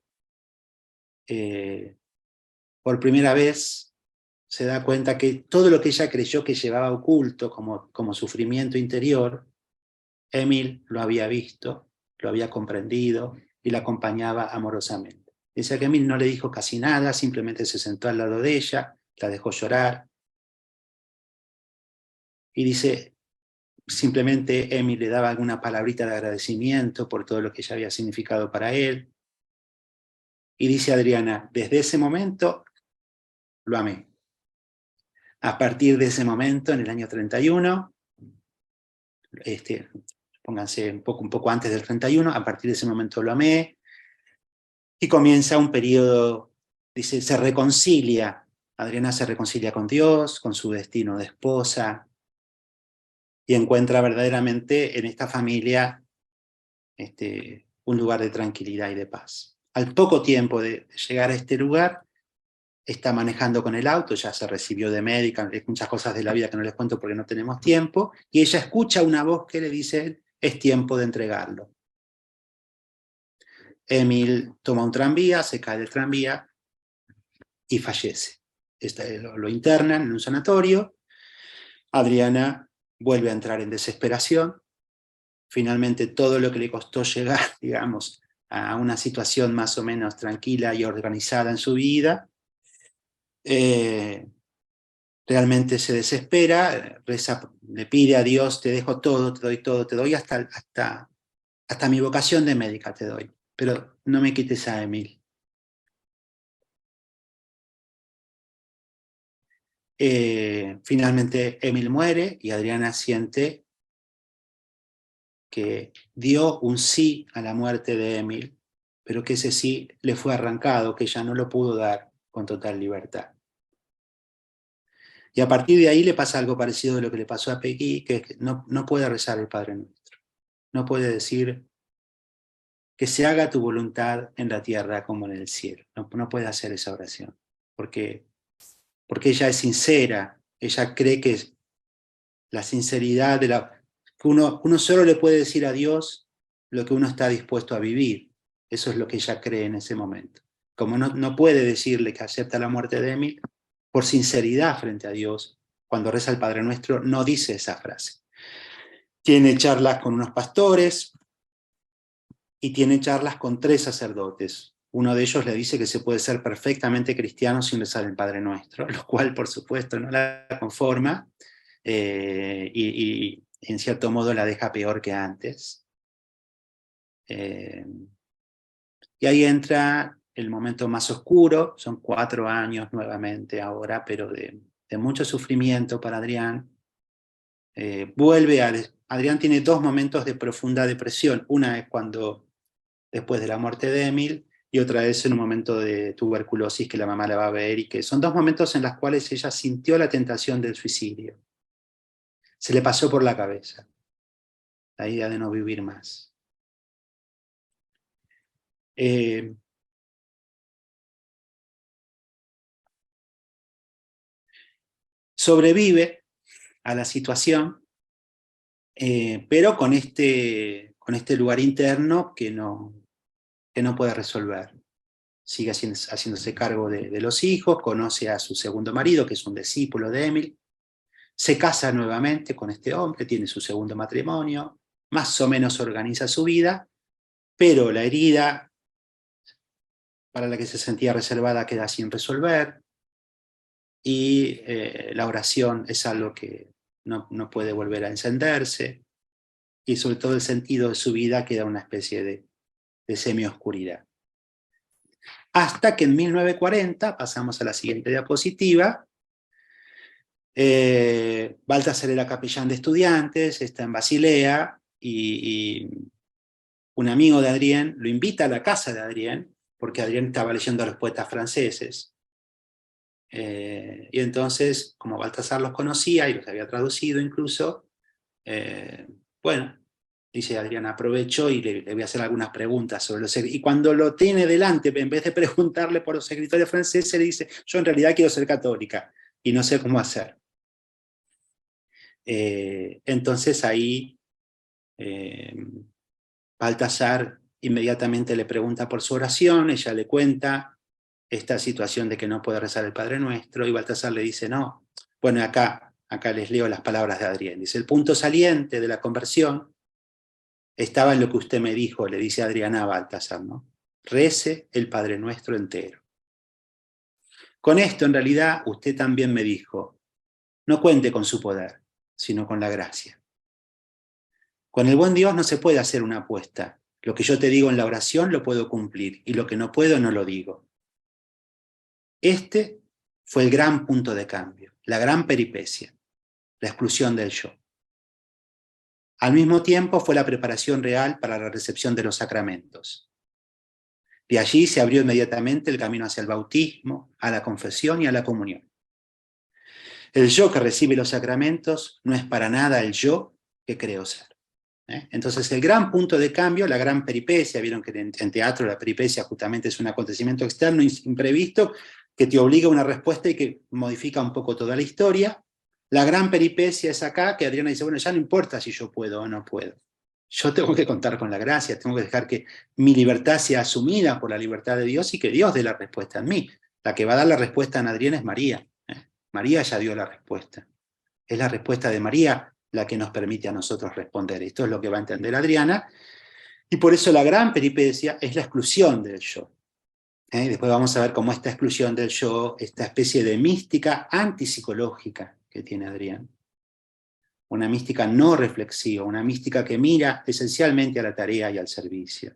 por primera vez se da cuenta que todo lo que ella creyó que llevaba oculto como sufrimiento interior, Emil lo había visto, lo había comprendido y la acompañaba amorosamente. Dice que Emil no le dijo casi nada, simplemente se sentó al lado de ella, la dejó llorar. Y dice, simplemente Emil le daba alguna palabrita de agradecimiento por todo lo que ella había significado para él. Y dice Adriana, desde ese momento lo amé. A partir de ese momento, en el año 31, pónganse un poco antes del 31, a partir de ese momento lo amé, y comienza un periodo, dice, Adriana se reconcilia con Dios, con su destino de esposa, y encuentra verdaderamente en esta familia un lugar de tranquilidad y de paz. Al poco tiempo de llegar a este lugar, está manejando con el auto, ya se recibió de médica, muchas cosas de la vida que no les cuento porque no tenemos tiempo, y ella escucha una voz que le dice, es tiempo de entregarlo. Emil toma un tranvía, se cae del tranvía y fallece. Lo internan en un sanatorio, Adriana vuelve a entrar en desesperación, finalmente todo lo que le costó llegar, digamos, a una situación más o menos tranquila y organizada en su vida, realmente se desespera, reza, le pide a Dios, te dejo todo, te doy hasta mi vocación de médica te doy, pero no me quites a Emil. Finalmente Emil muere y Adriana siente que dio un sí a la muerte de Emil, pero que ese sí le fue arrancado, que ella no lo pudo dar con total libertad. Y a partir de ahí le pasa algo parecido a lo que le pasó a Peggy, que no puede rezar el Padre Nuestro. No puede decir que se haga tu voluntad en la tierra como en el cielo. No puede hacer esa oración, porque ella es sincera, ella cree que la sinceridad que uno solo le puede decir a Dios lo que uno está dispuesto a vivir. Eso es lo que ella cree en ese momento. como no puede decirle que acepta la muerte de Emil, por sinceridad frente a Dios, cuando reza el Padre Nuestro, no dice esa frase. Tiene charlas con unos pastores y tiene charlas con 3 sacerdotes. Uno de ellos le dice que se puede ser perfectamente cristiano sin rezar el Padre Nuestro, lo cual, por supuesto, no la conforma y en cierto modo la deja peor que antes. Y ahí entra el momento más oscuro, son 4 años nuevamente ahora, pero de mucho sufrimiento para Adrián. Adrián tiene 2 momentos de profunda depresión. Una es después de la muerte de Emil, y otra es en un momento de tuberculosis que la mamá la va a ver, y que son 2 momentos en los cuales ella sintió la tentación del suicidio. Se le pasó por la cabeza la idea de no vivir más. Sobrevive a la situación, pero con este lugar interno que no puede resolver. Sigue haciéndose cargo de los hijos, conoce a su segundo marido, que es un discípulo de Emil, se casa nuevamente con este hombre, tiene su segundo matrimonio, más o menos organiza su vida, pero la herida para la que se sentía reservada queda sin resolver, y la oración es algo que no puede volver a encenderse, y sobre todo el sentido de su vida queda una especie de semioscuridad. Hasta que en 1940, pasamos a la siguiente diapositiva, Baltasar era capellán de estudiantes, está en Basilea, y un amigo de Adrián lo invita a la casa de Adrián, porque Adrián estaba leyendo a los poetas franceses. Y entonces, como Baltasar los conocía y los había traducido incluso, bueno, dice Adrián, aprovecho y le voy a hacer algunas preguntas sobre los escritores. Y cuando lo tiene delante, en vez de preguntarle por los escritores franceses, le dice, yo en realidad quiero ser católica y no sé cómo hacer. Entonces ahí Baltasar inmediatamente le pregunta por su oración, ella le cuenta esta situación de que no puede rezar el Padre Nuestro, y Baltasar le dice, no, bueno, acá les leo las palabras de Adrián. Dice, el punto saliente de la conversión estaba en lo que usted me dijo, le dice Adriana a Baltasar, ¿no? Rece el Padre Nuestro entero. Con esto, en realidad, usted también me dijo, no cuente con su poder, sino con la gracia. Con el buen Dios no se puede hacer una apuesta. Lo que yo te digo en la oración lo puedo cumplir, y lo que no puedo no lo digo. Este fue el gran punto de cambio, la gran peripecia, la exclusión del yo. Al mismo tiempo fue la preparación real para la recepción de los sacramentos. De allí se abrió inmediatamente el camino hacia el bautismo, a la confesión y a la comunión. El yo que recibe los sacramentos no es para nada el yo que creo ser. Entonces el gran punto de cambio, la gran peripecia, vieron que en teatro la peripecia justamente es un acontecimiento externo, imprevisto, que te obliga a una respuesta y que modifica un poco toda la historia. La gran peripecia es acá, que Adriana dice, bueno, ya no importa si yo puedo o no puedo. Yo tengo que contar con la gracia, tengo que dejar que mi libertad sea asumida por la libertad de Dios y que Dios dé la respuesta en mí. La que va a dar la respuesta en Adrián es María. María ya dio la respuesta. Es la respuesta de María la que nos permite a nosotros responder. Esto es lo que va a entender Adriana, y por eso la gran peripecia es la exclusión del yo. Después vamos a ver cómo esta exclusión del yo, esta especie de mística antipsicológica que tiene Adrián, una mística no reflexiva, una mística que mira esencialmente a la tarea y al servicio.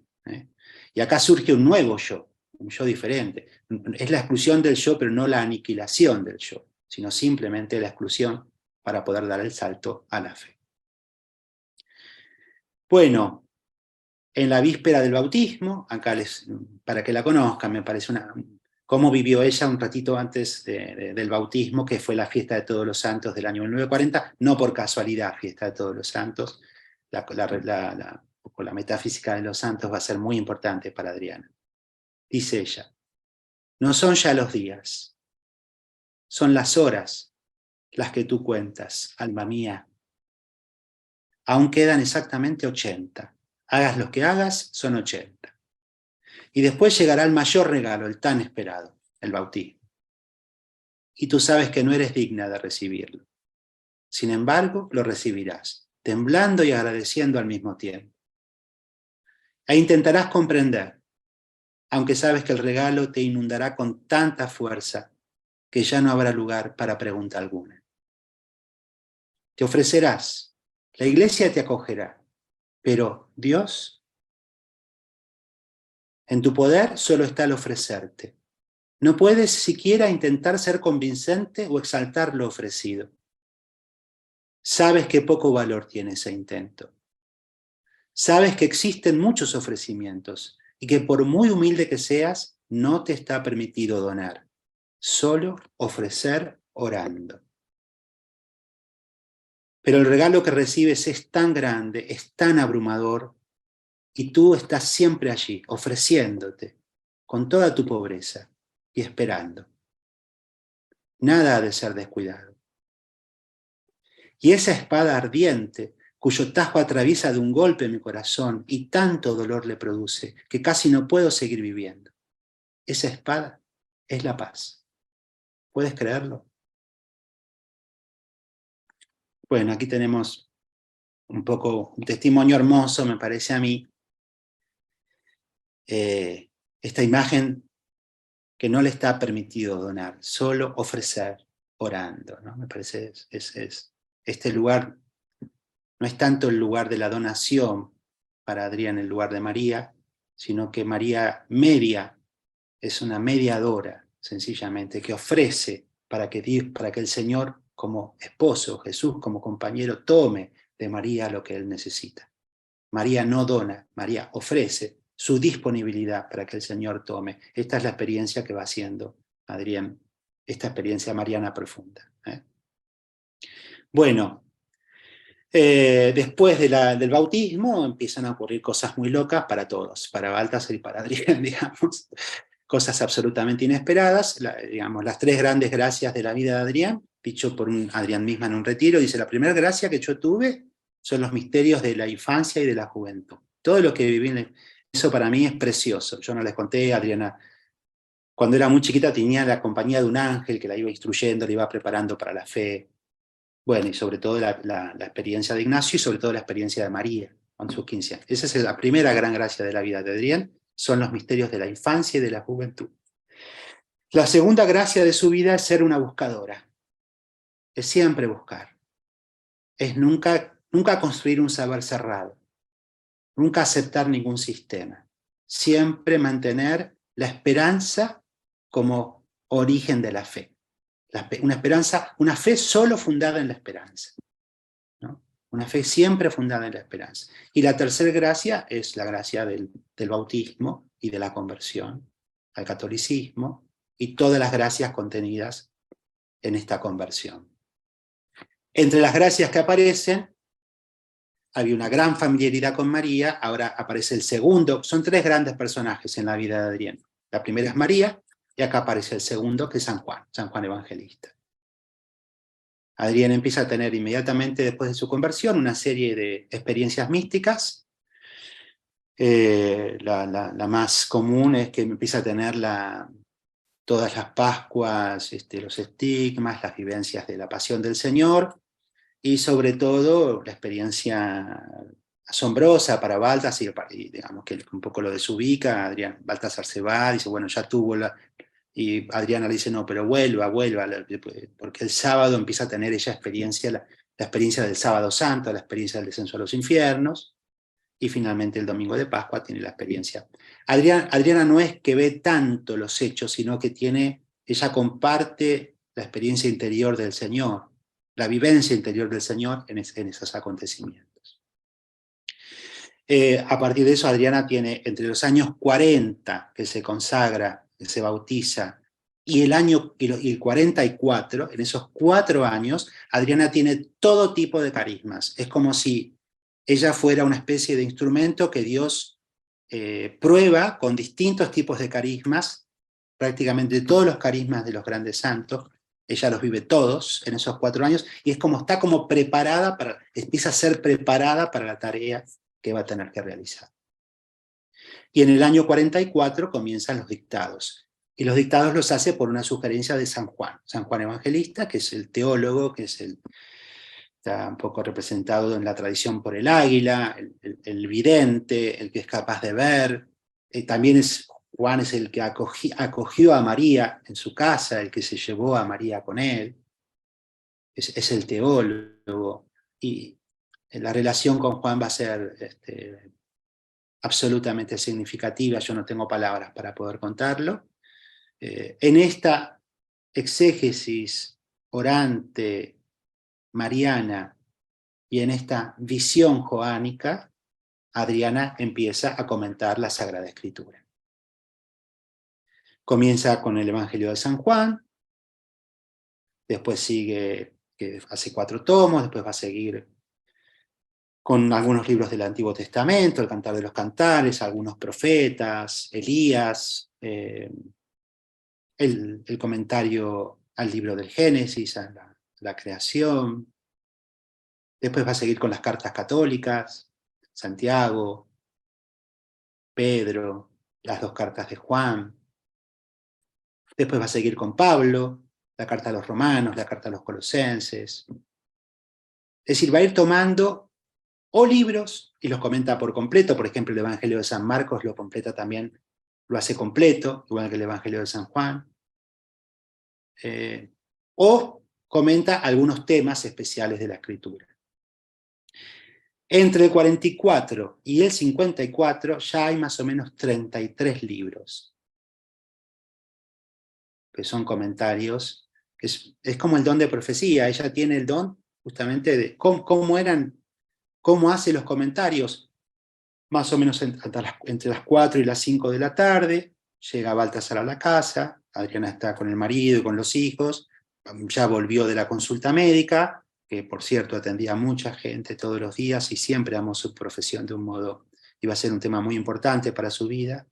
Y acá surge un nuevo yo, un yo diferente. Es la exclusión del yo, pero no la aniquilación del yo, sino simplemente la exclusión para poder dar el salto a la fe. Bueno, en la víspera del bautismo, acá para que la conozcan, me parece cómo vivió ella un ratito antes del bautismo, que fue la fiesta de Todos los Santos del año 1940, no por casualidad fiesta de Todos los Santos, la metafísica de los santos va a ser muy importante para Adriana. Dice ella, no son ya los días, son las horas las que tú cuentas, alma mía. Aún quedan exactamente 80. Hagas lo que hagas, son 80. Y después llegará el mayor regalo, el tan esperado, el bautismo. Y tú sabes que no eres digna de recibirlo. Sin embargo, lo recibirás, temblando y agradeciendo al mismo tiempo. E intentarás comprender, aunque sabes que el regalo te inundará con tanta fuerza que ya no habrá lugar para pregunta alguna. Te ofrecerás, la iglesia te acogerá, pero Dios, en tu poder solo está el ofrecerte. No puedes siquiera intentar ser convincente o exaltar lo ofrecido. Sabes que poco valor tiene ese intento. Sabes que existen muchos ofrecimientos y que por muy humilde que seas, no te está permitido donar, solo ofrecer orando. Pero el regalo que recibes es tan grande, es tan abrumador, y tú estás siempre allí, ofreciéndote, con toda tu pobreza, y esperando. Nada ha de ser descuidado. Y esa espada ardiente, cuyo tajo atraviesa de un golpe mi corazón y tanto dolor le produce, que casi no puedo seguir viviendo. Esa espada es la paz. ¿Puedes creerlo? Bueno, aquí tenemos un poco un testimonio hermoso, me parece a mí. Esta imagen que no le está permitido donar, solo ofrecer orando, ¿no? Me parece este lugar no es tanto el lugar de la donación para Adrián, el lugar de María, sino que María media, es una mediadora, sencillamente, que ofrece para que el Señor, como esposo, Jesús como compañero, tome de María lo que él necesita. María no dona, María ofrece su disponibilidad para que el Señor tome. Esta es la experiencia que va haciendo Adrián, esta experiencia mariana profunda. Bueno, después del bautismo empiezan a ocurrir cosas muy locas para todos, para Baltasar y para Adrián, digamos. Cosas absolutamente inesperadas, digamos, las 3 grandes gracias de la vida de Adrián, dicho por Adrián misma en un retiro, dice: la primera gracia que yo tuve son los misterios de la infancia y de la juventud. Todo lo que viví, eso para mí es precioso. Yo no les conté, Adriana, cuando era muy chiquita tenía la compañía de un ángel que la iba instruyendo, la iba preparando para la fe. Bueno, y sobre todo la experiencia de Ignacio y sobre todo la experiencia de María, con sus 15 años. Esa es la primera gran gracia de la vida de Adrián, son los misterios de la infancia y de la juventud. La segunda gracia de su vida es ser una buscadora, es siempre buscar, es nunca construir un saber cerrado, nunca aceptar ningún sistema, siempre mantener la esperanza como origen de la fe. Una fe solo fundada en la esperanza, ¿no? Una fe siempre fundada en la esperanza. Y la tercera gracia es la gracia del bautismo y de la conversión al catolicismo y todas las gracias contenidas en esta conversión. Entre las gracias que aparecen, había una gran familiaridad con María, ahora aparece el segundo, son 3 grandes personajes en la vida de Adrián. La primera es María, y acá aparece el segundo, que es San Juan Evangelista. Adrián empieza a tener inmediatamente después de su conversión una serie de experiencias místicas. La más común es que empieza a tener todas las Pascuas, los estigmas, las vivencias de la pasión del Señor, y sobre todo la experiencia asombrosa para Baltasar, y digamos que un poco lo desubica. Baltasar se va, dice, bueno, ya tuvo y Adriana le dice, no, pero vuelva, porque el sábado empieza a tener ella experiencia, la experiencia del sábado santo, la experiencia del descenso a los infiernos, y finalmente el domingo de Pascua tiene la experiencia. Adriana no es que ve tanto los hechos, sino que ella comparte la experiencia interior del Señor, la vivencia interior del Señor en esos acontecimientos. A partir de eso, Adriana tiene entre los años 40 que se consagra, que se bautiza, y el 44, en esos 4 años, Adriana tiene todo tipo de carismas. Es como si ella fuera una especie de instrumento que Dios prueba con distintos tipos de carismas, prácticamente todos los carismas de los grandes santos. Ella los vive todos en esos 4 años, y está como preparada empieza a ser preparada para la tarea que va a tener que realizar. Y en el año 44 comienzan los dictados. Y los dictados los hace por una sugerencia de San Juan Evangelista, que es el teólogo, que está un poco representado en la tradición por el águila, el vidente, el que es capaz de ver. También Juan es el que acogió a María en su casa, el que se llevó a María con él. Es el teólogo. Y la relación con Juan va a ser absolutamente significativa. Yo no tengo palabras para poder contarlo. En esta exégesis orante mariana y en esta visión joánica, Adriana empieza a comentar la Sagrada Escritura. Comienza con el Evangelio de San Juan, después sigue, que hace 4 tomos, después va a seguir con algunos libros del Antiguo Testamento, el Cantar de los Cantares, algunos profetas, Elías, el comentario al libro del Génesis, a la creación. Después va a seguir con las cartas católicas, Santiago, Pedro, las 2 cartas de Juan. Después va a seguir con Pablo, la carta a los romanos, la carta a los colosenses. Es decir, va a ir tomando o libros y los comenta por completo. Por ejemplo, el Evangelio de San Marcos lo completa también, lo hace completo, igual que el Evangelio de San Juan. O comenta algunos temas especiales de la Escritura. Entre el 44 y el 54 ya hay más o menos 33 libros, que son comentarios, que es como el don de profecía. Ella tiene el don justamente de cómo hace los comentarios, más o menos entre las 4 y las 5 de la tarde, llega Baltasar a la casa, Adriana está con el marido y con los hijos, ya volvió de la consulta médica, que por cierto atendía a mucha gente todos los días y siempre amó su profesión de un modo, iba a ser un tema muy importante para su vida,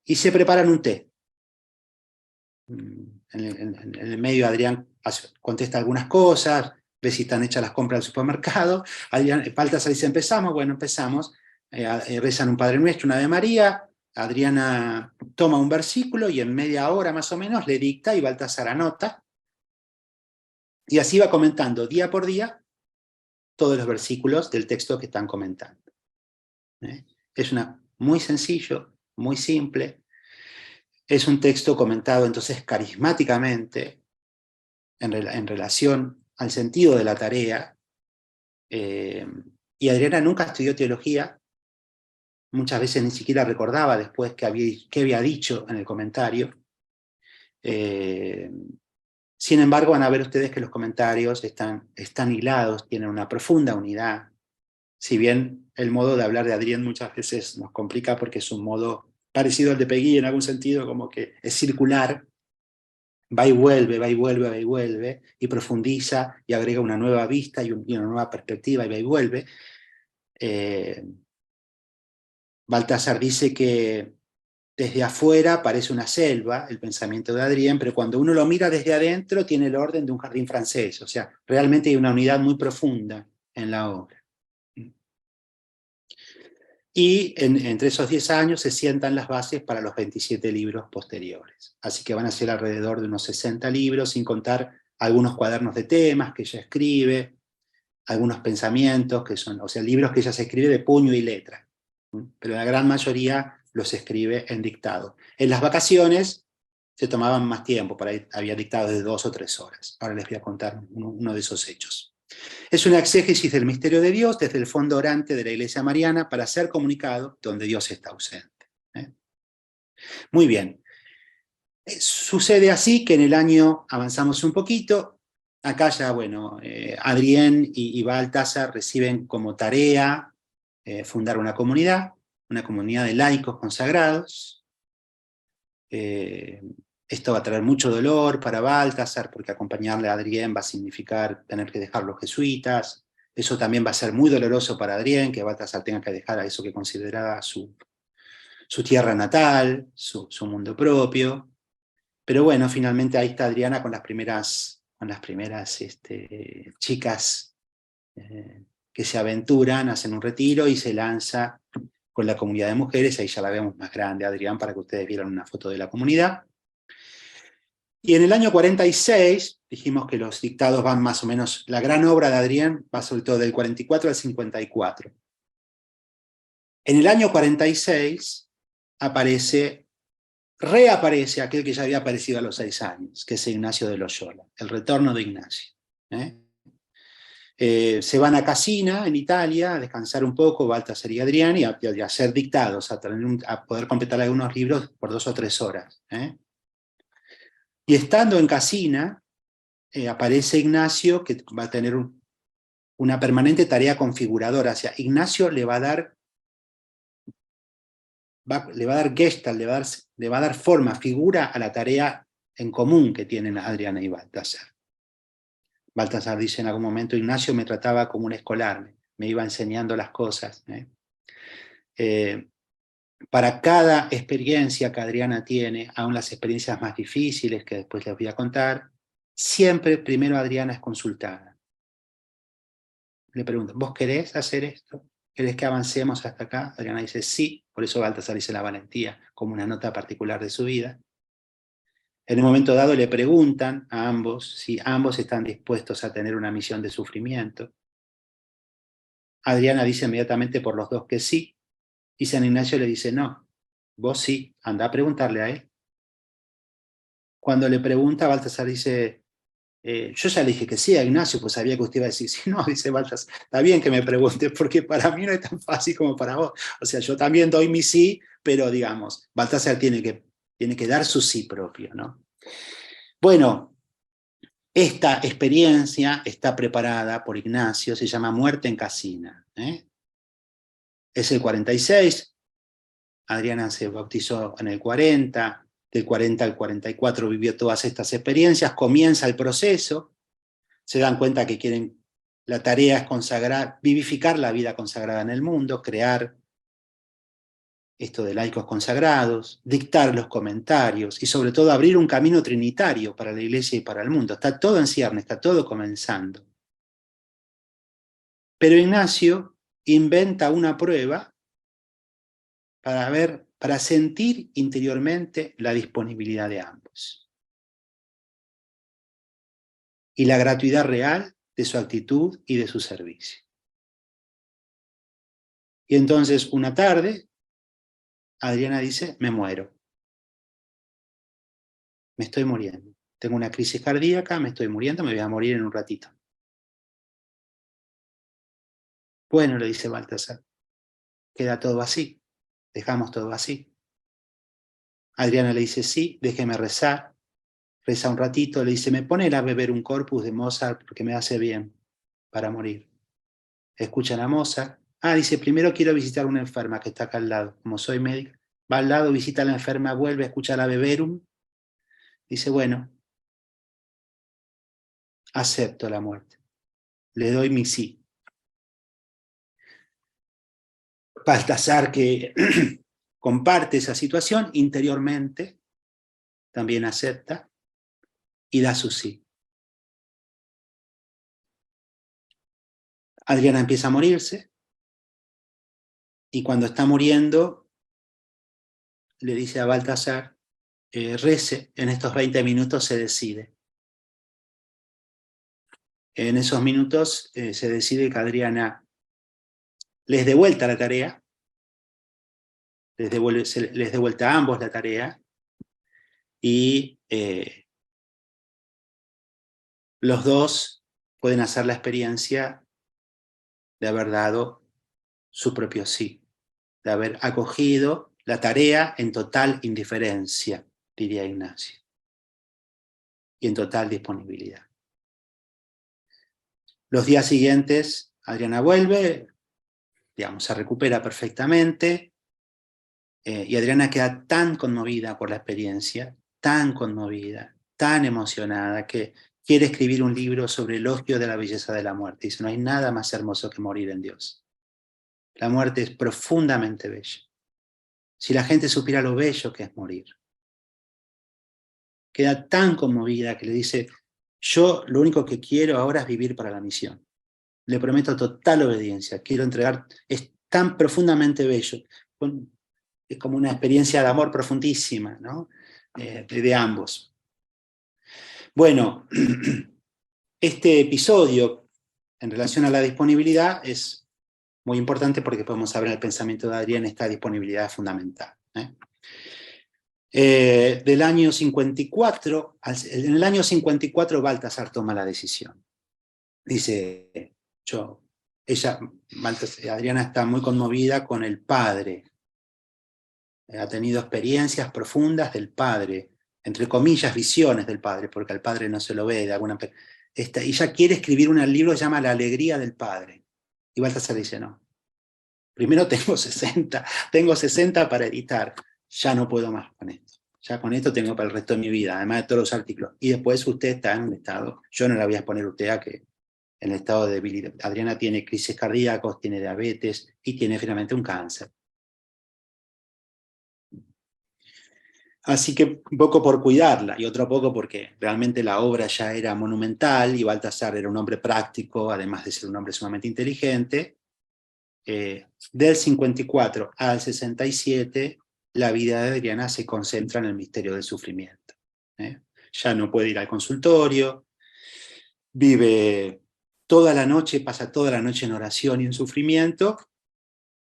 y se preparan un té. En el medio Adrián contesta algunas cosas, ve si están hechas las compras del supermercado, Baltasar dice empezamos, bueno empezamos, rezan un Padre Nuestro, una Ave María, Adriana toma un versículo y en media hora más o menos le dicta y Baltasar anota, y así va comentando día por día todos los versículos del texto que están comentando. Es muy sencillo, muy simple. Es un texto comentado entonces carismáticamente en relación al sentido de la tarea. Y Adriana nunca estudió teología, muchas veces ni siquiera recordaba después qué había dicho en el comentario. Sin embargo, van a ver ustedes que los comentarios están hilados, tienen una profunda unidad. Si bien el modo de hablar de Adrián muchas veces nos complica porque es un modo parecido al de Peggy en algún sentido, como que es circular, va y vuelve, va y vuelve, va y vuelve, y profundiza y agrega una nueva vista y una nueva perspectiva, y va y vuelve. Baltasar dice que desde afuera parece una selva el pensamiento de Adrián, pero cuando uno lo mira desde adentro tiene el orden de un jardín francés, o sea, realmente hay una unidad muy profunda en la obra. Y entre esos 10 años se sientan las bases para los 27 libros posteriores. Así que van a ser alrededor de unos 60 libros, sin contar algunos cuadernos de temas que ella escribe, algunos pensamientos que son, o sea, libros que ella se escribe de puño y letra. Pero la gran mayoría los escribe en dictado. En las vacaciones se tomaban más tiempo, por ahí había dictados de 2 o 3 horas. Ahora les voy a contar uno de esos hechos. Es una exégesis del misterio de Dios desde el fondo orante de la Iglesia Mariana para ser comunicado donde Dios está ausente. Muy bien. Sucede así que en el año avanzamos un poquito. Acá ya, bueno, Adrián y Baltasar reciben como tarea fundar una comunidad de laicos consagrados. Esto va a traer mucho dolor para Baltasar, porque acompañarle a Adrián va a significar tener que dejar los jesuitas. Eso también va a ser muy doloroso para Adrián, que Baltasar tenga que dejar a eso que consideraba su tierra natal, su mundo propio. Pero bueno, finalmente ahí está Adriana con las primeras chicas que se aventuran, hacen un retiro y se lanza con la comunidad de mujeres, ahí ya la vemos más grande, Adrián, para que ustedes vieran una foto de la comunidad. Y en el año 46, dijimos que los dictados van más o menos, la gran obra de Adrián va sobre todo del 44 al 54. En el año 46 reaparece aquel que ya había aparecido a los 6 años, que es Ignacio de Loyola, el retorno de Ignacio. Se van a Casina, en Italia, a descansar un poco, Baltasar y Adrián, y a hacer dictados, a poder completar algunos libros por 2 o 3 horas. Y estando en Casina, aparece Ignacio, que va a tener una permanente tarea configuradora. O sea, Ignacio le va a dar gestalt, le va a dar forma, figura a la tarea en común que tienen Adriana y Baltasar. Baltasar dice en algún momento, Ignacio me trataba como un escolar, me iba enseñando las cosas. Para cada experiencia que Adriana tiene, aun las experiencias más difíciles que después les voy a contar, siempre primero Adriana es consultada. Le preguntan, ¿vos querés hacer esto? ¿Querés que avancemos hasta acá? Adriana dice sí, por eso Baltasar dice la valentía como una nota particular de su vida. En un momento dado le preguntan a ambos si ambos están dispuestos a tener una misión de sufrimiento. Adriana dice inmediatamente por los dos que sí, y San Ignacio le dice no, vos sí, anda a preguntarle a él. Cuando le pregunta, Baltasar dice, yo ya le dije que sí a Ignacio, pues sabía que usted iba a decir sí. No, dice Baltasar, está bien que me pregunte, porque para mí no es tan fácil como para vos. O sea, yo también doy mi sí, pero digamos, Baltasar tiene que dar su sí propio, ¿no? Bueno, esta experiencia está preparada por Ignacio, se llama Muerte en Casina. Es el 46, Adriana se bautizó en el 40, del 40 al 44 vivió todas estas experiencias, comienza el proceso, se dan cuenta que quieren, la tarea es consagrar, vivificar la vida consagrada en el mundo, crear esto de laicos consagrados, dictar los comentarios y sobre todo abrir un camino trinitario para la Iglesia y para el mundo. Está todo en cierne, está todo comenzando. Pero Ignacio inventa una prueba para sentir interiormente la disponibilidad de ambos y la gratuidad real de su actitud y de su servicio. Y entonces una tarde, Adriana dice, me muero. Me estoy muriendo. Tengo una crisis cardíaca, me estoy muriendo, me voy a morir en un ratito. Bueno, le dice Baltasar, queda todo así, dejamos todo así. Adriana le dice, sí, déjeme rezar. Reza un ratito, le dice, me pone a beber un corpus de Mozart porque me hace bien para morir. Escuchan a Mozart. Dice, primero quiero visitar a una enferma que está acá al lado. Como soy médica, va al lado, visita a la enferma, vuelve, escucha la Beberum. Dice, bueno, acepto la muerte. Le doy mi sí. Baltasar, que comparte esa situación interiormente, también acepta y da su sí. Adriana empieza a morirse y cuando está muriendo le dice a Baltasar, rece, en estos 20 minutos se decide. En esos minutos se decide que Adriana les dé vuelta la tarea, les dé vuelta a ambos la tarea y los dos pueden hacer la experiencia de haber dado su propio sí, de haber acogido la tarea en total indiferencia, diría Ignacio, y en total disponibilidad. Los días siguientes, Adriana vuelve, digamos, se recupera perfectamente, y Adriana queda tan conmovida por la experiencia, tan conmovida, tan emocionada, que quiere escribir un libro sobre el elogio de la belleza de la muerte. Dice, no hay nada más hermoso que morir en Dios. La muerte es profundamente bella. Si la gente supiera lo bello que es morir. Queda tan conmovida que le dice, yo lo único que quiero ahora es vivir para la misión. Le prometo total obediencia, quiero entregar, tan profundamente bello. Es como una experiencia de amor profundísima, ¿no? De ambos. Bueno, este episodio en relación a la disponibilidad es muy importante porque podemos saber en el pensamiento de Adrián esta disponibilidad fundamental. Del año 54, en el año 54 Baltasar toma la decisión. Dice, Adriana está muy conmovida con el padre. Ha tenido experiencias profundas del padre, entre comillas, visiones del padre, porque al padre no se lo ve de alguna manera. Ella quiere escribir un libro que se llama La alegría del padre. Y Baltasar dice, no. Primero tengo 60 para editar. Ya no puedo más con esto. Ya con esto tengo para el resto de mi vida, además de todos los artículos. Y después usted está en un estado, yo no la voy a exponer a usted a que en el estado de debilidad. Adriana tiene crisis cardíacos, tiene diabetes y tiene finalmente un cáncer. Así que un poco por cuidarla y otro poco porque realmente la obra ya era monumental y Baltasar era un hombre práctico, además de ser un hombre sumamente inteligente. Del 54 al 67, la vida de Adriana se concentra en el misterio del sufrimiento. Ya no puede ir al consultorio, vive toda la noche, pasa toda la noche en oración y en sufrimiento,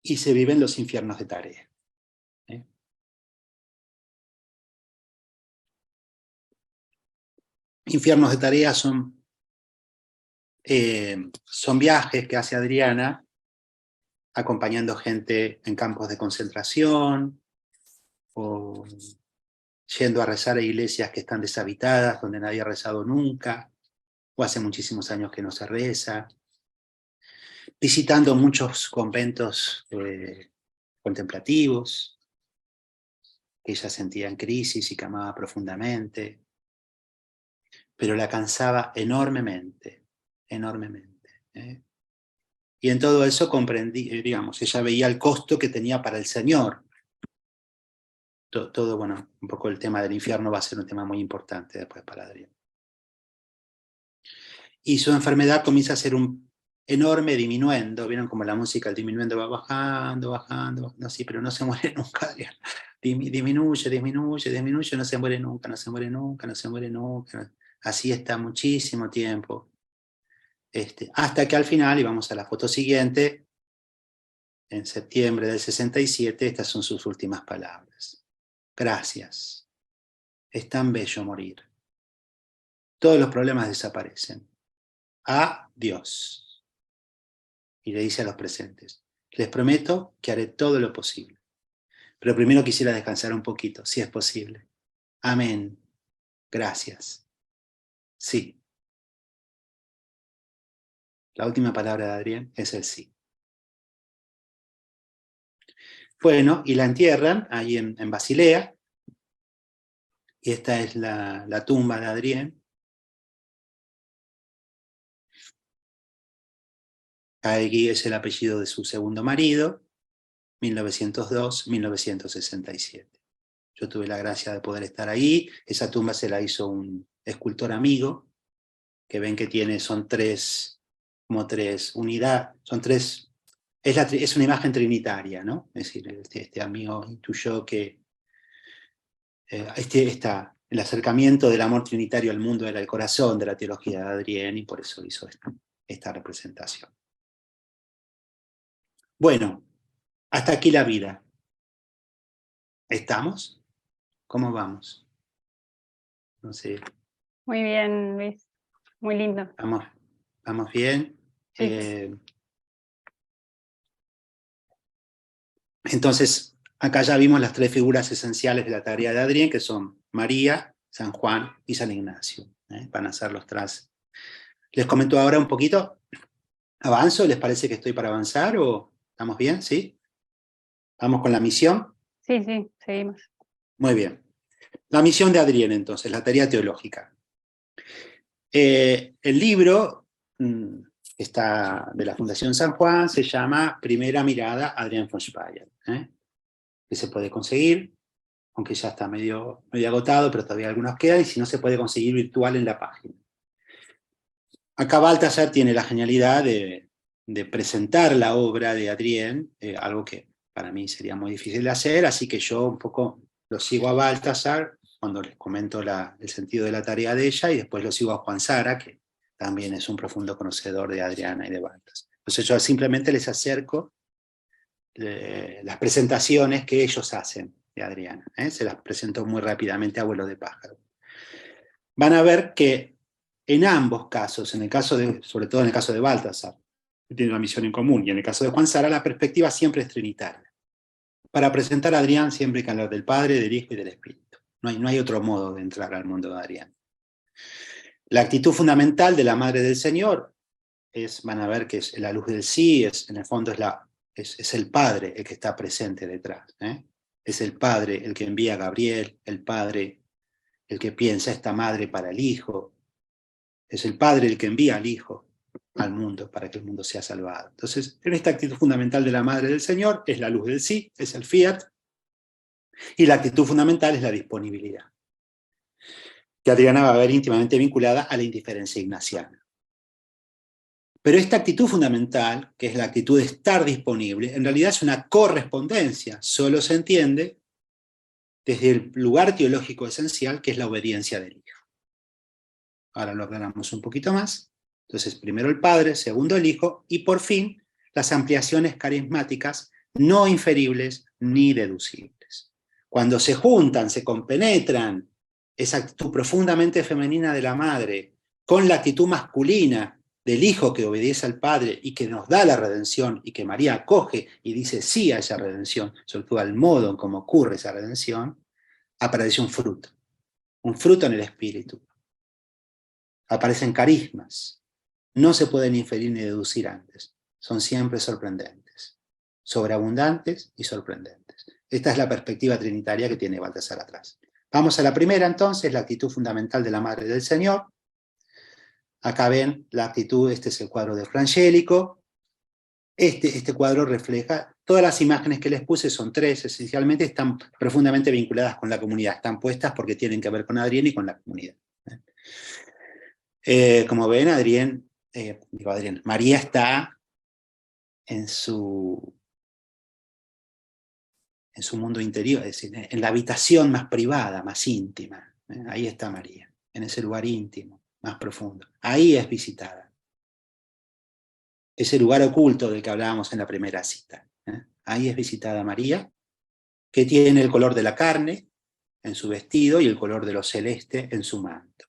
y se vive en los infiernos de Tarea. Infiernos de Tarea son viajes que hace Adriana acompañando gente en campos de concentración o yendo a rezar a iglesias que están deshabitadas, donde nadie ha rezado nunca, o hace muchísimos años que no se reza, visitando muchos conventos contemplativos, que ella sentía en crisis y que amaba profundamente, pero la cansaba enormemente, enormemente. Y en todo eso comprendí, digamos, ella veía el costo que tenía para el Señor. Todo, bueno, un poco el tema del infierno va a ser un tema muy importante después para Adrián. Y su enfermedad comienza a ser un enorme diminuendo, vieron como la música, el diminuendo va bajando, bajando, no, sí, pero no se muere nunca, Adrián. Disminuye, disminuye, disminuye, no se muere nunca, no se muere nunca, no se muere nunca. Así está muchísimo tiempo. Hasta que al final, y vamos a la foto siguiente, en septiembre del 67, estas son sus últimas palabras. Gracias. Es tan bello morir. Todos los problemas desaparecen. Adiós. Y le dice a los presentes, les prometo que haré todo lo posible. Pero primero quisiera descansar un poquito, si es posible. Amén. Gracias. Sí. La última palabra de Adrián es el sí. Bueno, y la entierran ahí en Basilea. Y esta es la tumba de Adrián. Caegui es el apellido de su segundo marido, 1902-1967. Yo tuve la gracia de poder estar ahí. Esa tumba se la hizo un escultor amigo, que ven que son tres unidades, es una imagen trinitaria, ¿no? Es decir, este amigo intuyó que el acercamiento del amor trinitario al mundo era el corazón de la teología de Adrián y por eso hizo esta representación. Bueno, hasta aquí la vida. ¿Estamos? ¿Cómo vamos? No sé. Muy bien, Luis. Muy lindo. ¿Vamos bien? Sí. Entonces, acá ya vimos las tres figuras esenciales de la tarea de Adrián, que son María, San Juan y San Ignacio. Van a ser los tres. Les comento ahora un poquito. ¿Avanzo? ¿Les parece que estoy para avanzar o estamos bien? ¿Sí? ¿Vamos con la misión? Sí, seguimos. Muy bien. La misión de Adrián, entonces, la tarea teológica. El libro está de la Fundación San Juan, se llama Primera Mirada, Adrián von Speyer, que se puede conseguir, aunque ya está medio agotado, pero todavía algunos quedan, y si no se puede conseguir virtual en la página. Acá Baltasar tiene la genialidad de de presentar la obra de Adrienne, algo que para mí sería muy difícil de hacer, así que yo un poco lo sigo a Baltasar cuando les comento el sentido de la tarea de ella, y después lo sigo a Juan Sara, que también es un profundo conocedor de Adriana y de Baltasar. Entonces yo simplemente les acerco las presentaciones que ellos hacen de Adriana. Se las presento muy rápidamente a vuelo de pájaro. Van a ver que en ambos casos, sobre todo en el caso de Baltasar, que tiene una misión en común, y en el caso de Juan Sara, la perspectiva siempre es trinitaria. Para presentar a Adrián siempre hay que hablar del Padre, del Hijo y del Espíritu. No hay otro modo de entrar al mundo de Adrián. La actitud fundamental de la Madre del Señor van a ver que es la luz del sí, en el fondo es el Padre el que está presente detrás. Es el Padre el que envía a Gabriel, el Padre el que piensa esta madre para el Hijo, es el Padre el que envía al Hijo al mundo para que el mundo sea salvado. Entonces, en esta actitud fundamental de la Madre del Señor es la luz del sí, es el fiat, y la actitud fundamental es la disponibilidad, que Adriana va a ver íntimamente vinculada a la indiferencia ignaciana. Pero esta actitud fundamental, que es la actitud de estar disponible, en realidad es una correspondencia, solo se entiende desde el lugar teológico esencial, que es la obediencia del Hijo. Ahora lo aclaramos un poquito más. Entonces, primero el Padre, segundo el Hijo, y por fin las ampliaciones carismáticas no inferibles ni deducibles. Cuando se juntan, se compenetran esa actitud profundamente femenina de la Madre con la actitud masculina del Hijo que obedece al Padre y que nos da la redención, y que María acoge y dice sí a esa redención, sobre todo al modo en cómo ocurre esa redención, aparece un fruto en el Espíritu. Aparecen carismas. No se pueden inferir ni deducir antes. Son siempre sorprendentes, sobreabundantes y sorprendentes. Esta es la perspectiva trinitaria que tiene Baltasar atrás. Vamos a la primera entonces, la actitud fundamental de la Madre del Señor. Acá ven la actitud, este es el cuadro de Frangélico. Este cuadro refleja, todas las imágenes que les puse son tres, esencialmente están profundamente vinculadas con la comunidad, están puestas porque tienen que ver con Adrián y con la comunidad. Como ven, María está en su mundo interior, es decir, en la habitación más privada, más íntima. Ahí está María, en ese lugar íntimo, más profundo. Ahí es visitada. Ese lugar oculto del que hablábamos en la primera cita. Ahí es visitada María, que tiene el color de la carne en su vestido y el color de lo celeste en su manto.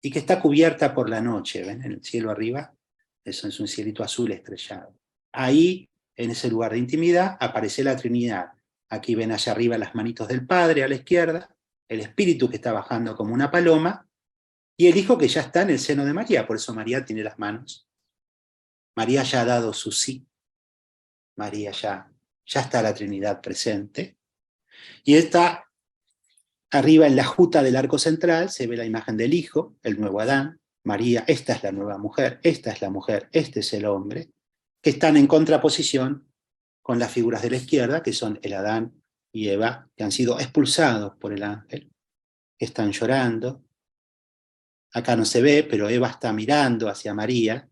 Y que está cubierta por la noche, ¿ven? En el cielo arriba, eso es un cielito azul estrellado. Ahí, en ese lugar de intimidad, aparece la Trinidad. Aquí ven allá arriba las manitos del Padre a la izquierda, el Espíritu que está bajando como una paloma, y el Hijo que ya está en el seno de María, por eso María tiene las manos. María ya ha dado su sí. María ya está la Trinidad presente. Y está arriba en la juta del arco central, se ve la imagen del Hijo, el nuevo Adán. María, esta es la nueva mujer, esta es la mujer, este es el hombre, que están en contraposición con las figuras de la izquierda, que son el Adán y Eva, que han sido expulsados por el ángel, que están llorando. Acá no se ve, pero Eva está mirando hacia María.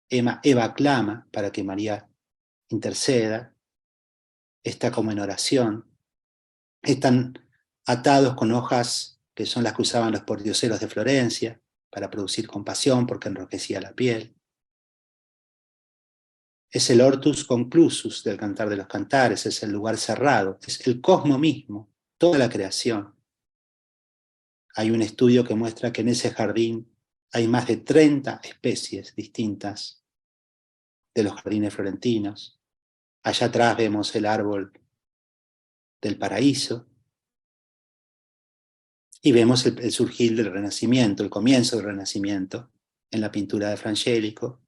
Eva clama para que María interceda. Está como en oración. Están atados con hojas que son las que usaban los pordioseros de Florencia para producir compasión porque enrojecía la piel. Es el hortus conclusus del Cantar de los Cantares, es el lugar cerrado, es el cosmos mismo, toda la creación. Hay un estudio que muestra que en ese jardín hay más de 30 especies distintas de los jardines florentinos. Allá atrás vemos el árbol del paraíso y vemos el surgir del Renacimiento, el comienzo del Renacimiento en la pintura de Frangélico.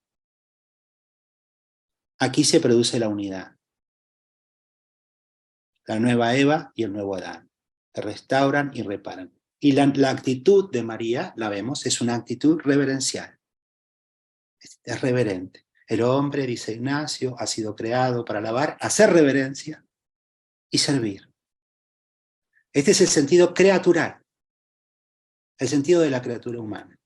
Aquí se produce la unidad. La nueva Eva y el nuevo Adán, que restauran y reparan. Y la actitud de María, la vemos, es una actitud reverencial. Es reverente. El hombre, dice Ignacio, ha sido creado para alabar, hacer reverencia y servir. Este es el sentido creatural, el sentido de la criatura humana.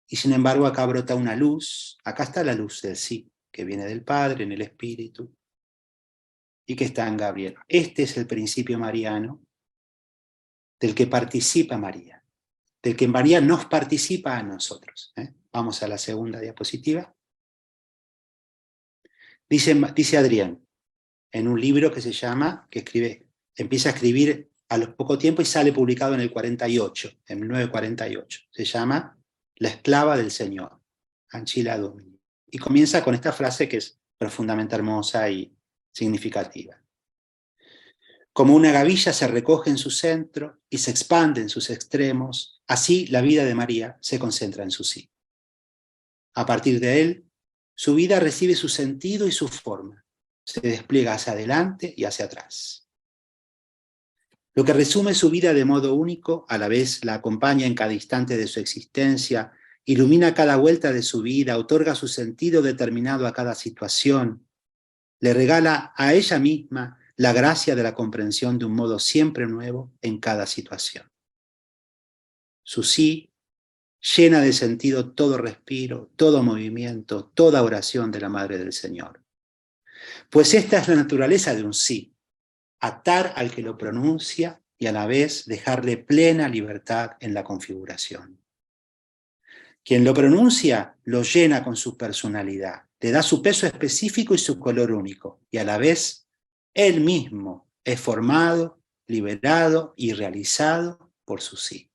Y sin embargo acá brota una luz, acá está la luz del sí, que viene del Padre en el Espíritu, y que está en Gabriel. Este es el principio mariano del que participa María, del que María nos participa a nosotros. Vamos a la segunda diapositiva. Dice Adrián, en un libro que se llama, empieza a escribir a los poco tiempo y sale publicado en el 48, en 1948. Se llama La esclava del Señor, Ancilla Domini. Y comienza con esta frase que es profundamente hermosa y significativa. Como una gavilla se recoge en su centro y se expande en sus extremos, así la vida de María se concentra en su sí. A partir de él, su vida recibe su sentido y su forma. Se despliega hacia adelante y hacia atrás. Lo que resume su vida de modo único, a la vez la acompaña en cada instante de su existencia, ilumina cada vuelta de su vida, otorga su sentido determinado a cada situación, le regala a ella misma la gracia de la comprensión de un modo siempre nuevo en cada situación. Su sí llena de sentido todo respiro, todo movimiento, toda oración de la Madre del Señor. Pues esta es la naturaleza de un sí, atar al que lo pronuncia y a la vez dejarle plena libertad en la configuración. Quien lo pronuncia lo llena con su personalidad, le da su peso específico y su color único, y a la vez él mismo es formado, liberado y realizado por su sí.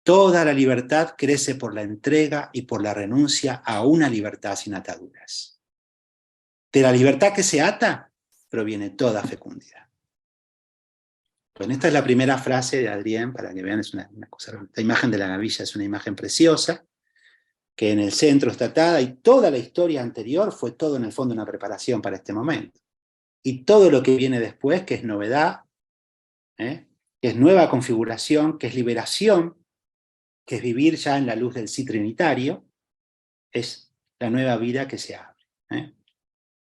Toda la libertad crece por la entrega y por la renuncia a una libertad sin ataduras. De la libertad que se ata proviene toda fecundidad. Bueno, esta es la primera frase de Adrián, para que vean, es una cosa, la imagen de la gavilla es una imagen preciosa, que en el centro está atada, y toda la historia anterior fue todo en el fondo una preparación para este momento. Y todo lo que viene después, que es novedad, que es nueva configuración, que es liberación, que es vivir ya en la luz del sí trinitario, es la nueva vida que se abre.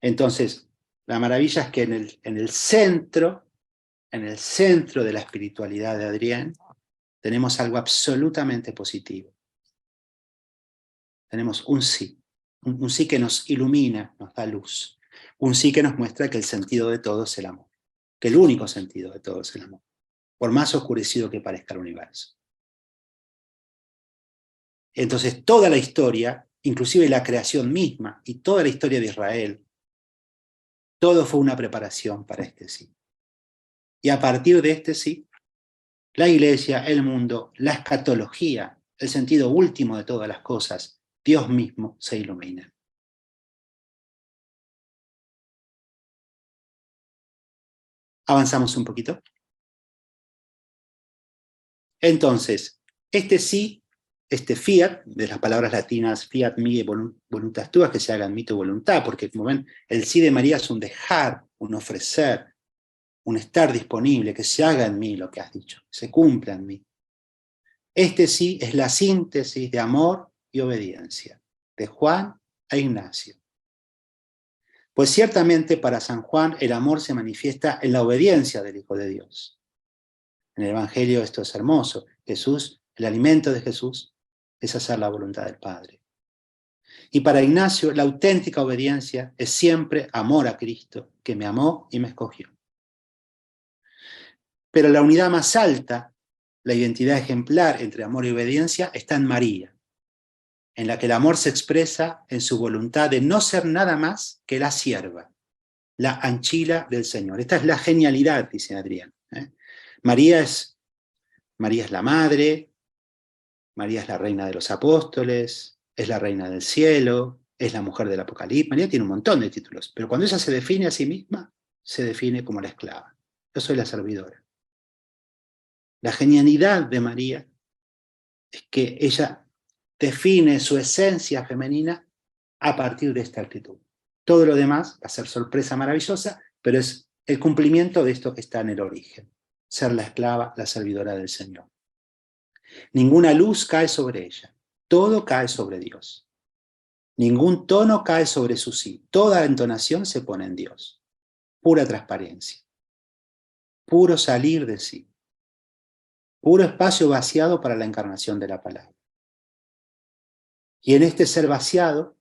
Entonces, la maravilla es que en el centro de la espiritualidad de Adrián, tenemos algo absolutamente positivo. Tenemos un sí que nos ilumina, nos da luz. Un sí que nos muestra que el sentido de todo es el amor, que el único sentido de todo es el amor, por más oscurecido que parezca el universo. Entonces toda la historia, inclusive la creación misma y toda la historia de Israel, todo fue una preparación para este sí. Y a partir de este sí, la iglesia, el mundo, la escatología, el sentido último de todas las cosas, Dios mismo se ilumina. Avanzamos un poquito. Entonces, este sí, este fiat, de las palabras latinas fiat mi voluntas tuas, que se haga en mí tu voluntad, porque como ven, el sí de María es un dejar, un ofrecer, un estar disponible, que se haga en mí lo que has dicho, se cumpla en mí. Este sí es la síntesis de amor y obediencia, de Juan a Ignacio. Pues ciertamente para San Juan el amor se manifiesta en la obediencia del Hijo de Dios. En el Evangelio esto es hermoso. Jesús, el alimento de Jesús es hacer la voluntad del Padre. Y para Ignacio la auténtica obediencia es siempre amor a Cristo, que me amó y me escogió. Pero la unidad más alta, la identidad ejemplar entre amor y obediencia, está en María, en la que el amor se expresa en su voluntad de no ser nada más que la sierva, la Ancilla del Señor. Esta es la genialidad, dice Adrián. María es la madre, María es la reina de los apóstoles, es la reina del cielo, es la mujer del Apocalipsis. María tiene un montón de títulos, pero cuando ella se define a sí misma, se define como la esclava. Yo soy la servidora. La genialidad de María es que ella define su esencia femenina a partir de esta actitud. Todo lo demás va a ser sorpresa maravillosa, pero es el cumplimiento de esto que está en el origen. Ser la esclava, la servidora del Señor. Ninguna luz cae sobre ella. Todo cae sobre Dios. Ningún tono cae sobre su sí. Toda entonación se pone en Dios. Pura transparencia. Puro salir de sí. Puro espacio vaciado para la encarnación de la palabra. Y en este ser vaciado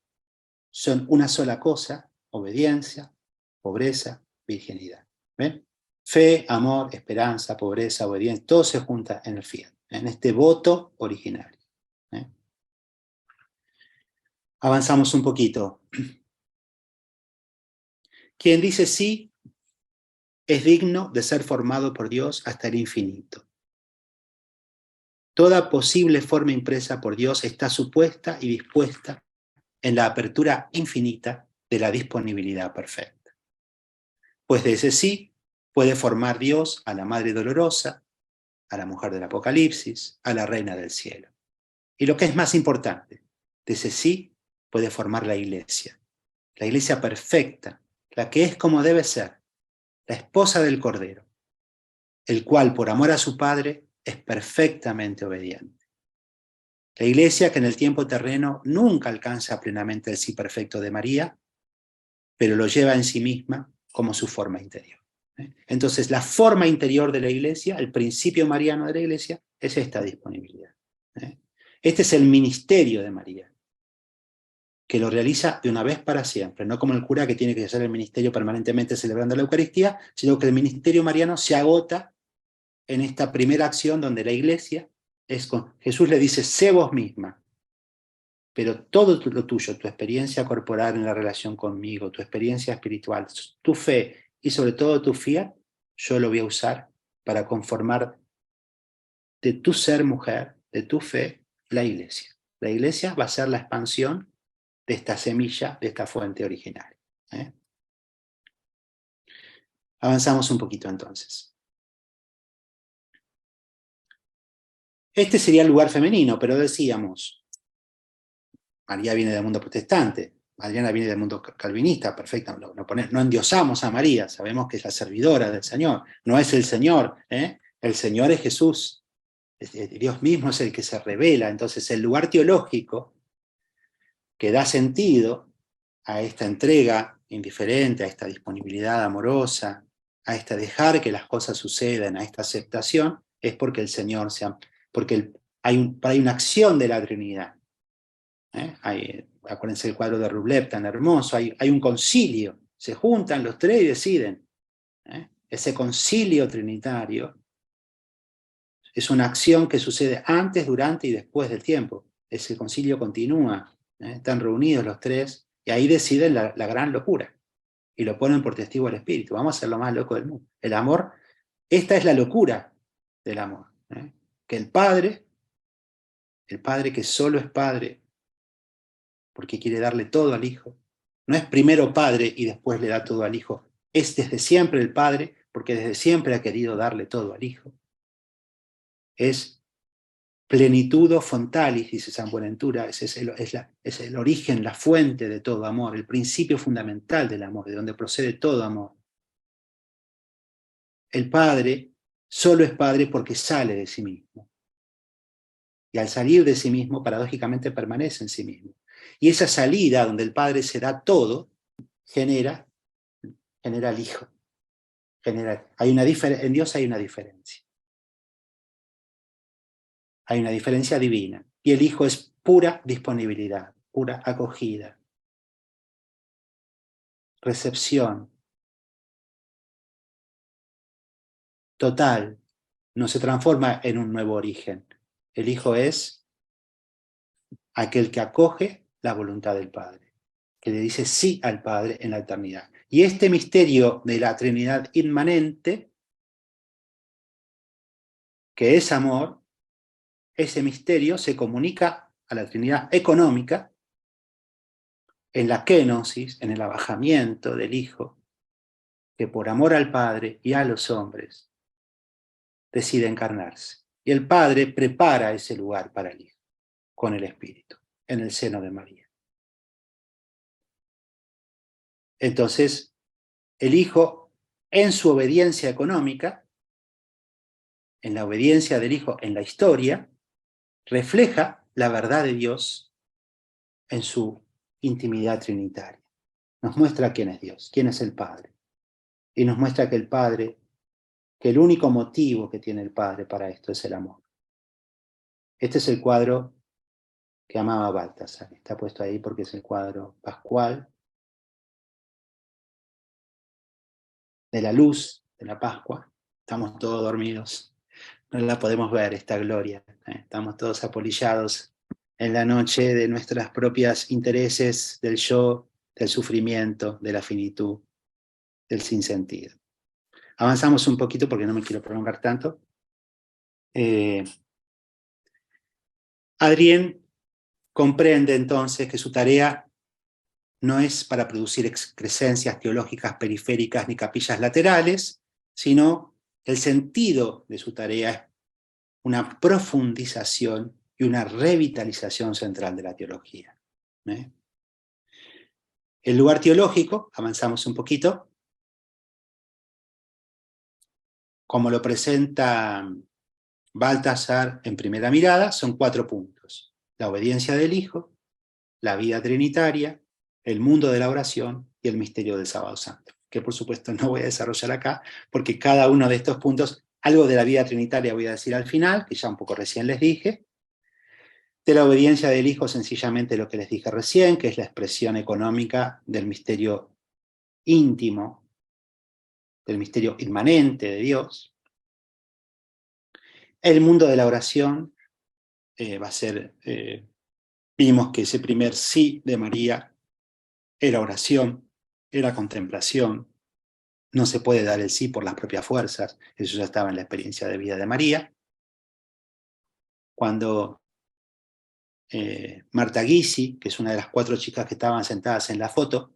son una sola cosa: obediencia, pobreza, virginidad. ¿Ven? Fe, amor, esperanza, pobreza, obediencia, todo se junta en el fiat, en este voto originario. Avanzamos un poquito. Quien dice sí es digno de ser formado por Dios hasta el infinito. Toda posible forma impresa por Dios está supuesta y dispuesta en la apertura infinita de la disponibilidad perfecta. Pues de ese sí puede formar Dios a la Madre Dolorosa, a la mujer del Apocalipsis, a la Reina del Cielo. Y lo que es más importante, de ese sí puede formar la Iglesia perfecta, la que es como debe ser, la esposa del Cordero, el cual por amor a su Padre es perfectamente obediente. La Iglesia que en el tiempo terreno nunca alcanza plenamente el sí perfecto de María, pero lo lleva en sí misma como su forma interior. Entonces, la forma interior de la Iglesia, el principio mariano de la Iglesia, es esta disponibilidad. Este es el ministerio de María, que lo realiza de una vez para siempre, no como el cura que tiene que hacer el ministerio permanentemente celebrando la Eucaristía, sino que el ministerio mariano se agota en esta primera acción donde la Iglesia Jesús le dice: sé vos misma, pero todo lo tuyo, tu experiencia corporal en la relación conmigo, tu experiencia espiritual, tu fe y sobre todo tu fiat, yo lo voy a usar para conformar de tu ser mujer, de tu fe, la Iglesia. La Iglesia va a ser la expansión de esta semilla, de esta fuente original. Avanzamos un poquito entonces. Este sería el lugar femenino, pero decíamos, María viene del mundo protestante, Adriana viene del mundo calvinista, perfecto, no endiosamos a María, sabemos que es la servidora del Señor, no es el Señor, el Señor es Jesús, Dios mismo es el que se revela. Entonces el lugar teológico que da sentido a esta entrega indiferente, a esta disponibilidad amorosa, a esta dejar que las cosas sucedan, a esta aceptación, es porque el Señor porque hay una acción de la Trinidad. Acuérdense el cuadro de Rublev tan hermoso, hay un concilio, se juntan los tres y deciden. Ese concilio trinitario es una acción que sucede antes, durante y después del tiempo. Ese concilio continúa, están reunidos los tres y ahí deciden la gran locura y lo ponen por testigo al Espíritu. Vamos a ser lo más loco del mundo. El amor, esta es la locura del amor, que el Padre que solo es Padre, porque quiere darle todo al Hijo. No es primero Padre y después le da todo al Hijo. Es desde siempre el Padre, porque desde siempre ha querido darle todo al Hijo. Es plenitudo fontalis, dice San Buenaventura, es el origen, la fuente de todo amor, el principio fundamental del amor, de donde procede todo amor. El Padre solo es Padre porque sale de sí mismo. Y al salir de sí mismo, paradójicamente permanece en sí mismo. Y esa salida donde el Padre se da todo, genera al Hijo. En Dios hay una diferencia. Hay una diferencia divina. Y el Hijo es pura disponibilidad, pura acogida, recepción total. No se transforma en un nuevo origen. El Hijo es aquel que acoge la voluntad del Padre, que le dice sí al Padre en la eternidad. Y este misterio de la Trinidad inmanente, que es amor, ese misterio se comunica a la Trinidad económica en la kenosis, en el abajamiento del Hijo, que por amor al Padre y a los hombres decide encarnarse. Y el Padre prepara ese lugar para el Hijo, con el Espíritu, en el seno de María. Entonces, el Hijo, en su obediencia económica, en la obediencia del Hijo en la historia, refleja la verdad de Dios en su intimidad trinitaria. Nos muestra quién es Dios, quién es el Padre. Y nos muestra que el único motivo que tiene el Padre para esto es el amor. Este es el cuadro que amaba a Baltasar. Está puesto ahí porque es el cuadro pascual de la luz de la Pascua. Estamos todos dormidos, no la podemos ver esta gloria. Estamos todos apolillados en la noche de nuestros propios intereses, del yo, del sufrimiento, de la finitud, del sinsentido. Avanzamos un poquito porque no me quiero prolongar tanto. Adrien comprende entonces que su tarea no es para producir excrescencias teológicas periféricas ni capillas laterales, sino el sentido de su tarea es una profundización y una revitalización central de la teología. El lugar teológico, avanzamos un poquito, como lo presenta Baltasar en primera mirada, son 4 puntos: la obediencia del Hijo, la vida trinitaria, el mundo de la oración y el misterio del Sábado Santo, que por supuesto no voy a desarrollar acá, porque cada uno de estos puntos, algo de la vida trinitaria voy a decir al final, que ya un poco recién les dije. De la obediencia del Hijo, sencillamente lo que les dije recién, que es la expresión económica del misterio íntimo, del misterio inmanente de Dios. El mundo de la oración va a ser, vimos que ese primer sí de María era oración, era contemplación. No se puede dar el sí por las propias fuerzas, eso ya estaba en la experiencia de vida de María. Cuando Marta Guisi, que es una de las 4 chicas que estaban sentadas en la foto,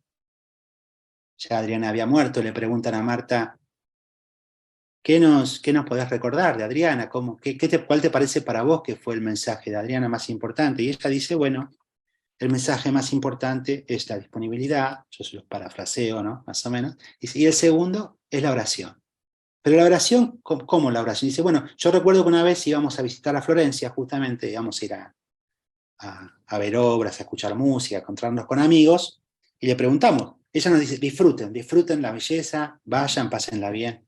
ya Adriana había muerto, le preguntan a Marta, ¿qué nos podés recordar de Adriana? ¿Cuál te parece para vos que fue el mensaje de Adriana más importante? Y ella dice, bueno, el mensaje más importante es la disponibilidad, yo se los parafraseo, ¿no? Más o menos, y el segundo es la oración. Pero la oración, ¿cómo la oración? Dice, bueno, yo recuerdo que una vez íbamos a visitar a Florencia, justamente íbamos a ir a ver obras, a escuchar música, a encontrarnos con amigos, y le preguntamos, ella nos dice, disfruten la belleza, vayan, pásenla bien.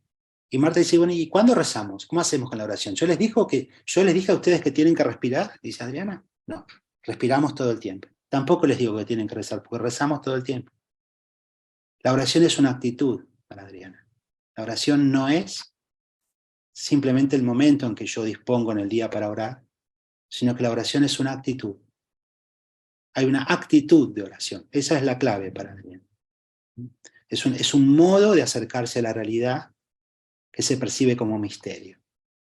Y Marta dice, bueno, ¿y cuándo rezamos? ¿Cómo hacemos con la oración? Yo les dije a ustedes que tienen que respirar, dice Adriana. No, respiramos todo el tiempo. Tampoco les digo que tienen que rezar, porque rezamos todo el tiempo. La oración es una actitud para Adriana. La oración no es simplemente el momento en que yo dispongo en el día para orar, sino que la oración es una actitud. Hay una actitud de oración. Esa es la clave para Adriana. Es un modo de acercarse a la realidad que se percibe como misterio.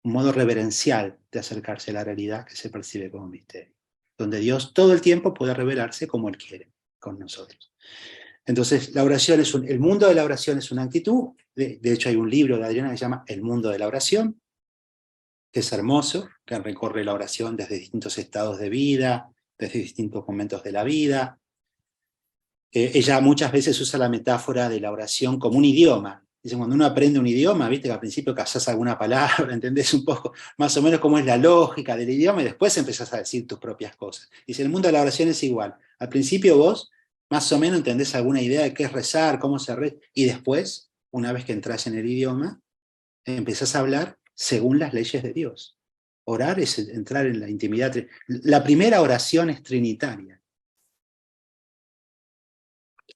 Un modo reverencial de acercarse a la realidad que se percibe como misterio. Donde Dios todo el tiempo puede revelarse como Él quiere con nosotros. Entonces, la oración el mundo de la oración es una actitud. De hecho, hay un libro de Adriana que se llama El mundo de la oración, que es hermoso, que recorre la oración desde distintos estados de vida, desde distintos momentos de la vida. Ella muchas veces usa la metáfora de la oración como un idioma. Dice, cuando uno aprende un idioma, viste que al principio cazás alguna palabra, entendés un poco más o menos cómo es la lógica del idioma y después empezás a decir tus propias cosas. Dice, el mundo de la oración es igual. Al principio vos más o menos entendés alguna idea de qué es rezar, cómo se reza, y después, una vez que entras en el idioma, empezás a hablar según las leyes de Dios. Orar es entrar en la intimidad. La primera oración es trinitaria.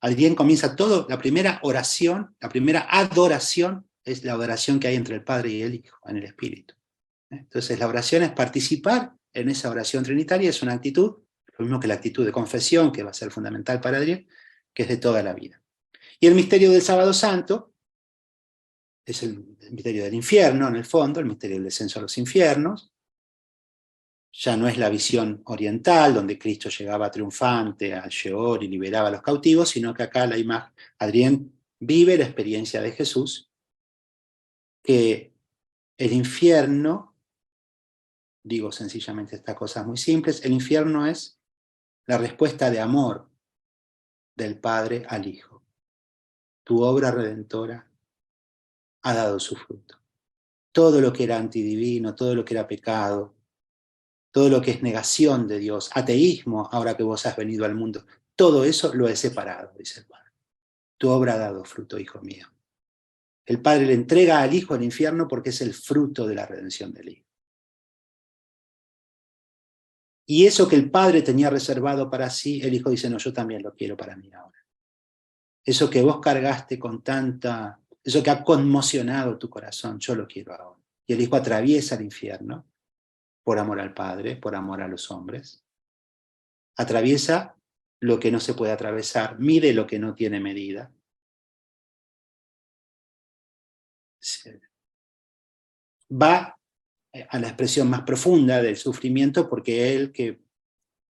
Adrián comienza todo, la primera oración, la primera adoración es la adoración que hay entre el Padre y el Hijo, en el Espíritu. Entonces la oración es participar en esa oración trinitaria, es una actitud, lo mismo que la actitud de confesión, que va a ser fundamental para Adrián, que es de toda la vida. Y el misterio del Sábado Santo es el misterio del infierno, en el fondo, el misterio del descenso a los infiernos. Ya no es la visión oriental, donde Cristo llegaba triunfante al Sheol y liberaba a los cautivos, sino que acá la imagen, Adrián vive la experiencia de Jesús, que el infierno, digo sencillamente estas cosas muy simples, el infierno es la respuesta de amor del Padre al Hijo. Tu obra redentora ha dado su fruto. Todo lo que era antidivino, todo lo que era pecado, todo lo que es negación de Dios, ateísmo, ahora que vos has venido al mundo, todo eso lo he separado, dice el Padre. Tu obra ha dado fruto, hijo mío. El Padre le entrega al Hijo al infierno porque es el fruto de la redención del Hijo. Y eso que el padre tenía reservado para sí, el hijo dice, no, yo también lo quiero para mí ahora. Eso que vos cargaste con tanta, eso que ha conmocionado tu corazón, yo lo quiero ahora. Y el hijo atraviesa el infierno por amor al padre, por amor a los hombres. Atraviesa lo que no se puede atravesar, mide lo que no tiene medida. Va a la expresión más profunda del sufrimiento porque el que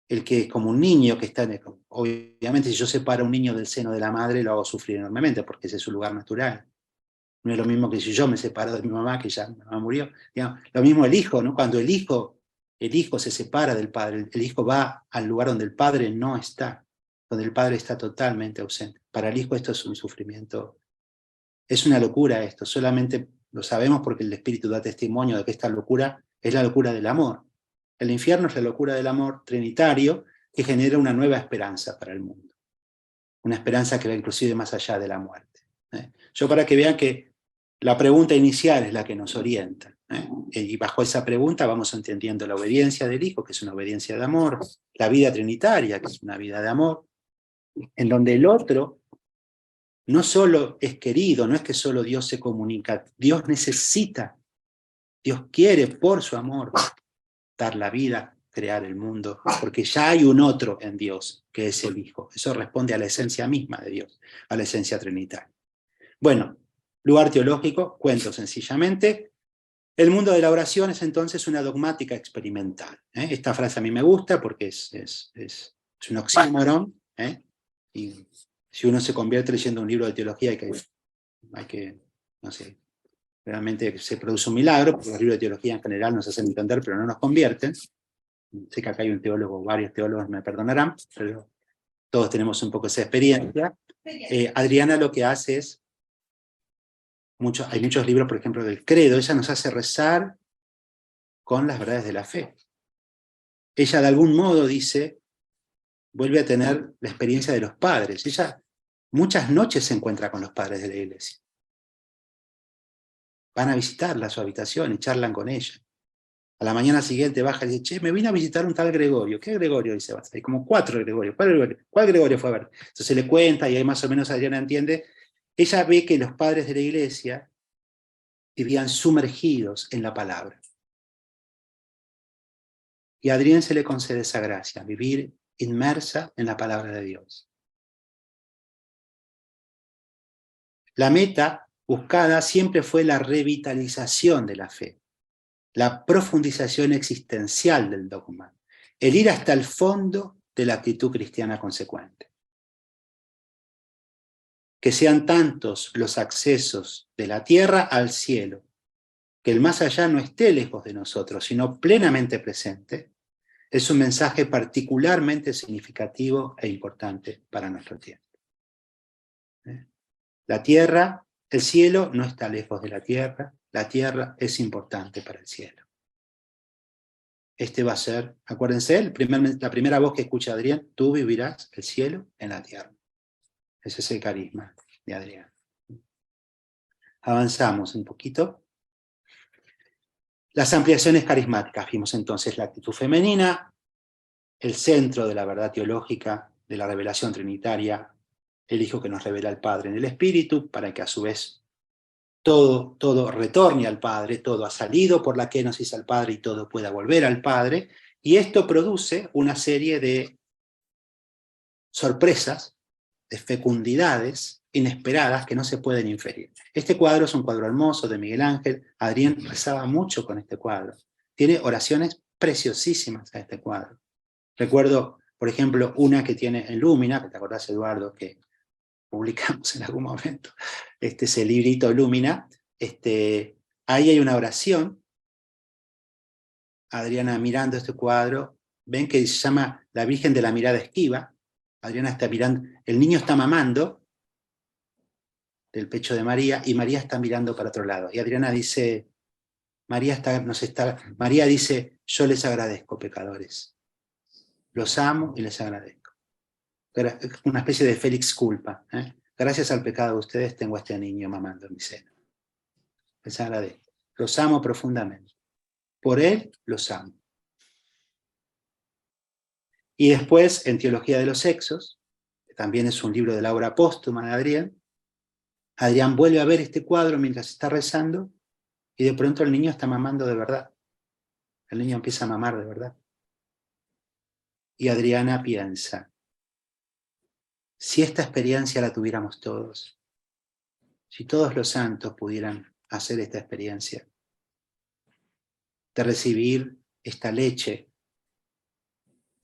es como un niño que está obviamente si yo separo a un niño del seno de la madre lo hago sufrir enormemente porque ese es su lugar natural. No es lo mismo que si yo me separo de mi mamá, que ya mi mamá murió. Digamos, lo mismo el hijo, ¿no? Cuando el hijo se separa del padre, el hijo va al lugar donde el padre no está, donde el padre está totalmente ausente. Para el hijo esto es un sufrimiento, es una locura esto, solamente lo sabemos porque el Espíritu da testimonio de que esta locura es la locura del amor. El infierno es la locura del amor trinitario que genera una nueva esperanza para el mundo. Una esperanza que va inclusive más allá de la muerte. Yo para que vean que la pregunta inicial es la que nos orienta. Y bajo esa pregunta vamos entendiendo la obediencia del Hijo, que es una obediencia de amor, la vida trinitaria, que es una vida de amor, en donde el otro no solo es querido, no es que solo Dios se comunica, Dios necesita, Dios quiere por su amor dar la vida, crear el mundo, porque ya hay un otro en Dios, que es el Hijo. Eso responde a la esencia misma de Dios, a la esencia trinitaria. Bueno, lugar teológico, cuento sencillamente. El mundo de la oración es entonces una dogmática experimental. Esta frase a mí me gusta porque es un oxímoron, y si uno se convierte leyendo un libro de teología hay que no sé, realmente se produce un milagro, porque los libros de teología en general nos hacen entender, pero no nos convierten. Sé que acá hay un teólogo, varios teólogos me perdonarán, pero todos tenemos un poco esa experiencia. Adriana lo que hace es, hay muchos libros, por ejemplo, del credo, ella nos hace rezar con las verdades de la fe. Ella de algún modo dice, vuelve a tener la experiencia de los padres. Ella muchas noches se encuentra con los padres de la iglesia. Van a visitarla a su habitación y charlan con ella. A la mañana siguiente baja y dice, che, me vine a visitar un tal Gregorio. ¿Qué Gregorio? Dice, hay como 4 Gregorios. ¿Cuál Gregorio fue a ver? Entonces le cuenta y ahí más o menos Adriana entiende. Ella ve que los padres de la iglesia vivían sumergidos en la palabra. Y a Adrián se le concede esa gracia, vivir inmersa en la palabra de Dios. La meta buscada siempre fue la revitalización de la fe, la profundización existencial del dogma, el ir hasta el fondo de la actitud cristiana consecuente. Que sean tantos los accesos de la tierra al cielo, que el más allá no esté lejos de nosotros, sino plenamente presente, es un mensaje particularmente significativo e importante para nuestro tiempo. La tierra, el cielo no está lejos de la tierra es importante para el cielo. Este va a ser, acuérdense, la primera voz que escucha Adrián, tú vivirás el cielo en la tierra. Ese es el carisma de Adrián. Avanzamos un poquito. Las ampliaciones carismáticas. Vimos entonces la actitud femenina, el centro de la verdad teológica, de la revelación trinitaria, el Hijo que nos revela al Padre en el Espíritu, para que a su vez todo retorne al Padre, todo ha salido por la kenosis al Padre y todo pueda volver al Padre, y esto produce una serie de sorpresas, de fecundidades inesperadas que no se pueden inferir. Este cuadro es un cuadro hermoso de Miguel Ángel. Adrián rezaba mucho con este cuadro. Tiene oraciones preciosísimas a este cuadro. Recuerdo, por ejemplo, una que tiene en Lumina, que te acordás, Eduardo, que publicamos en algún momento, ese librito Lumina. Ahí hay una oración. Adriana mirando este cuadro, ven que se llama La Virgen de la Mirada Esquiva. Adriana está mirando, el niño está mamando del pecho de María y María está mirando para otro lado. Y Adriana dice, María dice, yo les agradezco, pecadores. Los amo y les agradezco. Una especie de Félix culpa. Gracias al pecado de ustedes tengo a este niño mamando en mi seno. Les agradezco. Los amo profundamente. Por él los amo. Y después, en Teología de los Sexos, que también es un libro de la obra póstuma de Adrián, Adrián vuelve a ver este cuadro mientras está rezando, y de pronto el niño está mamando de verdad. El niño empieza a mamar de verdad. Y Adriana piensa, si esta experiencia la tuviéramos todos, si todos los santos pudieran hacer esta experiencia, de recibir esta leche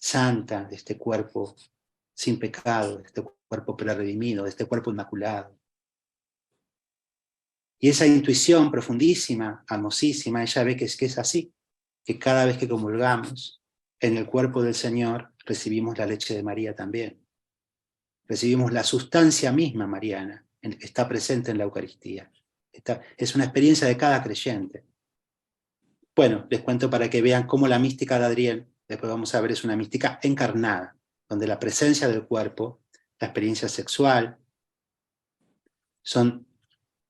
santa de este cuerpo sin pecado, de este cuerpo preredimido, de este cuerpo inmaculado. Y esa intuición profundísima, hermosísima, ella ve que es así, que cada vez que comulgamos en el cuerpo del Señor, recibimos la leche de María también. Recibimos la sustancia misma mariana, que está presente en la Eucaristía. Es una experiencia de cada creyente. Bueno, les cuento para que vean cómo la mística de Adrián, después vamos a ver, es una mística encarnada, donde la presencia del cuerpo, la experiencia sexual, son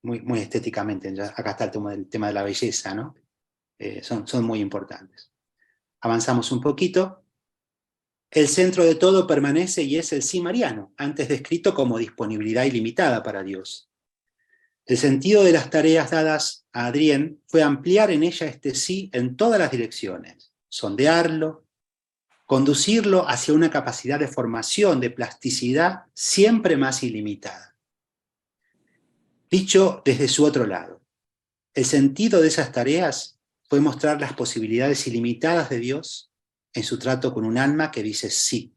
muy estéticamente, acá está el tema de la belleza, ¿no? Son muy importantes. Avanzamos un poquito. El centro de todo permanece y es el sí mariano, antes descrito como disponibilidad ilimitada para Dios. El sentido de las tareas dadas a Adrián fue ampliar en ella este sí en todas las direcciones, sondearlo, conducirlo hacia una capacidad de formación, de plasticidad siempre más ilimitada. Dicho desde su otro lado, el sentido de esas tareas fue mostrar las posibilidades ilimitadas de Dios en su trato con un alma que dice sí,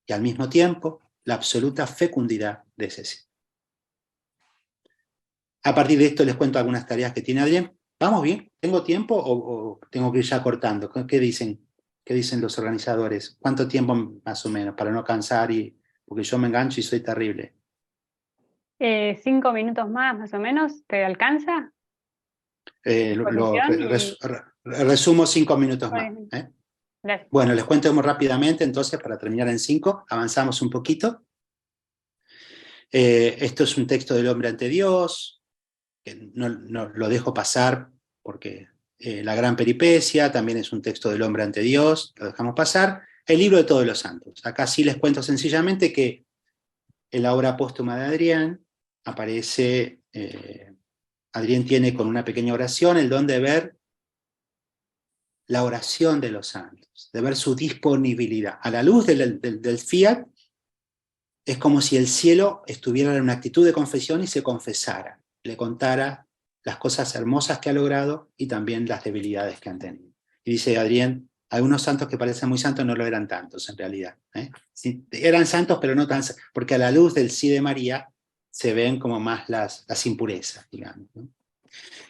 y al mismo tiempo la absoluta fecundidad de ese sí. A partir de esto les cuento algunas tareas que tiene Adrián. ¿Vamos bien? ¿Tengo tiempo o tengo que ir ya cortando? ¿Qué dicen? ¿Qué dicen los organizadores? ¿Cuánto tiempo más o menos para no cansar? Porque yo me engancho y soy terrible. 5 minutos más o menos, ¿te alcanza? Resumo 5 minutos más. Gracias. Bueno, les cuento muy rápidamente, entonces, para terminar en 5, avanzamos un poquito. Esto es un texto del hombre ante Dios, que no lo dejo pasar porque la gran peripecia también es un texto del hombre ante Dios, lo dejamos pasar. El libro de todos los santos. Acá sí les cuento sencillamente que en la obra póstuma de Adrián aparece, Adrián tiene con una pequeña oración el don de ver la oración de los santos, de ver su disponibilidad. A la luz del fiat, es como si el cielo estuviera en una actitud de confesión y se confesara, le contara las cosas hermosas que ha logrado y también las debilidades que han tenido. Y dice Adrián, algunos santos que parecen muy santos no lo eran tantos en realidad. Sí, eran santos, pero no tan santos, porque a la luz del sí de María se ven como más las impurezas, digamos, ¿no?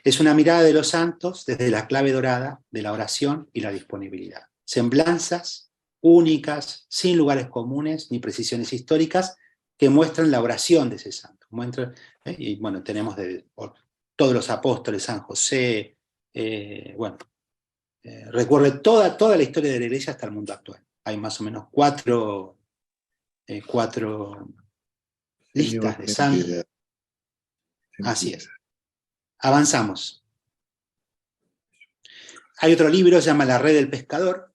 Es una mirada de los santos desde la clave dorada de la oración y la disponibilidad. Semblanzas únicas, sin lugares comunes ni precisiones históricas, que muestran la oración de ese santo. Y bueno, tenemos todos los apóstoles, San José, recorre toda la historia de la Iglesia hasta el mundo actual. Hay más o menos cuatro listas de santos. Así es. Avanzamos. Hay otro libro, se llama La red del pescador,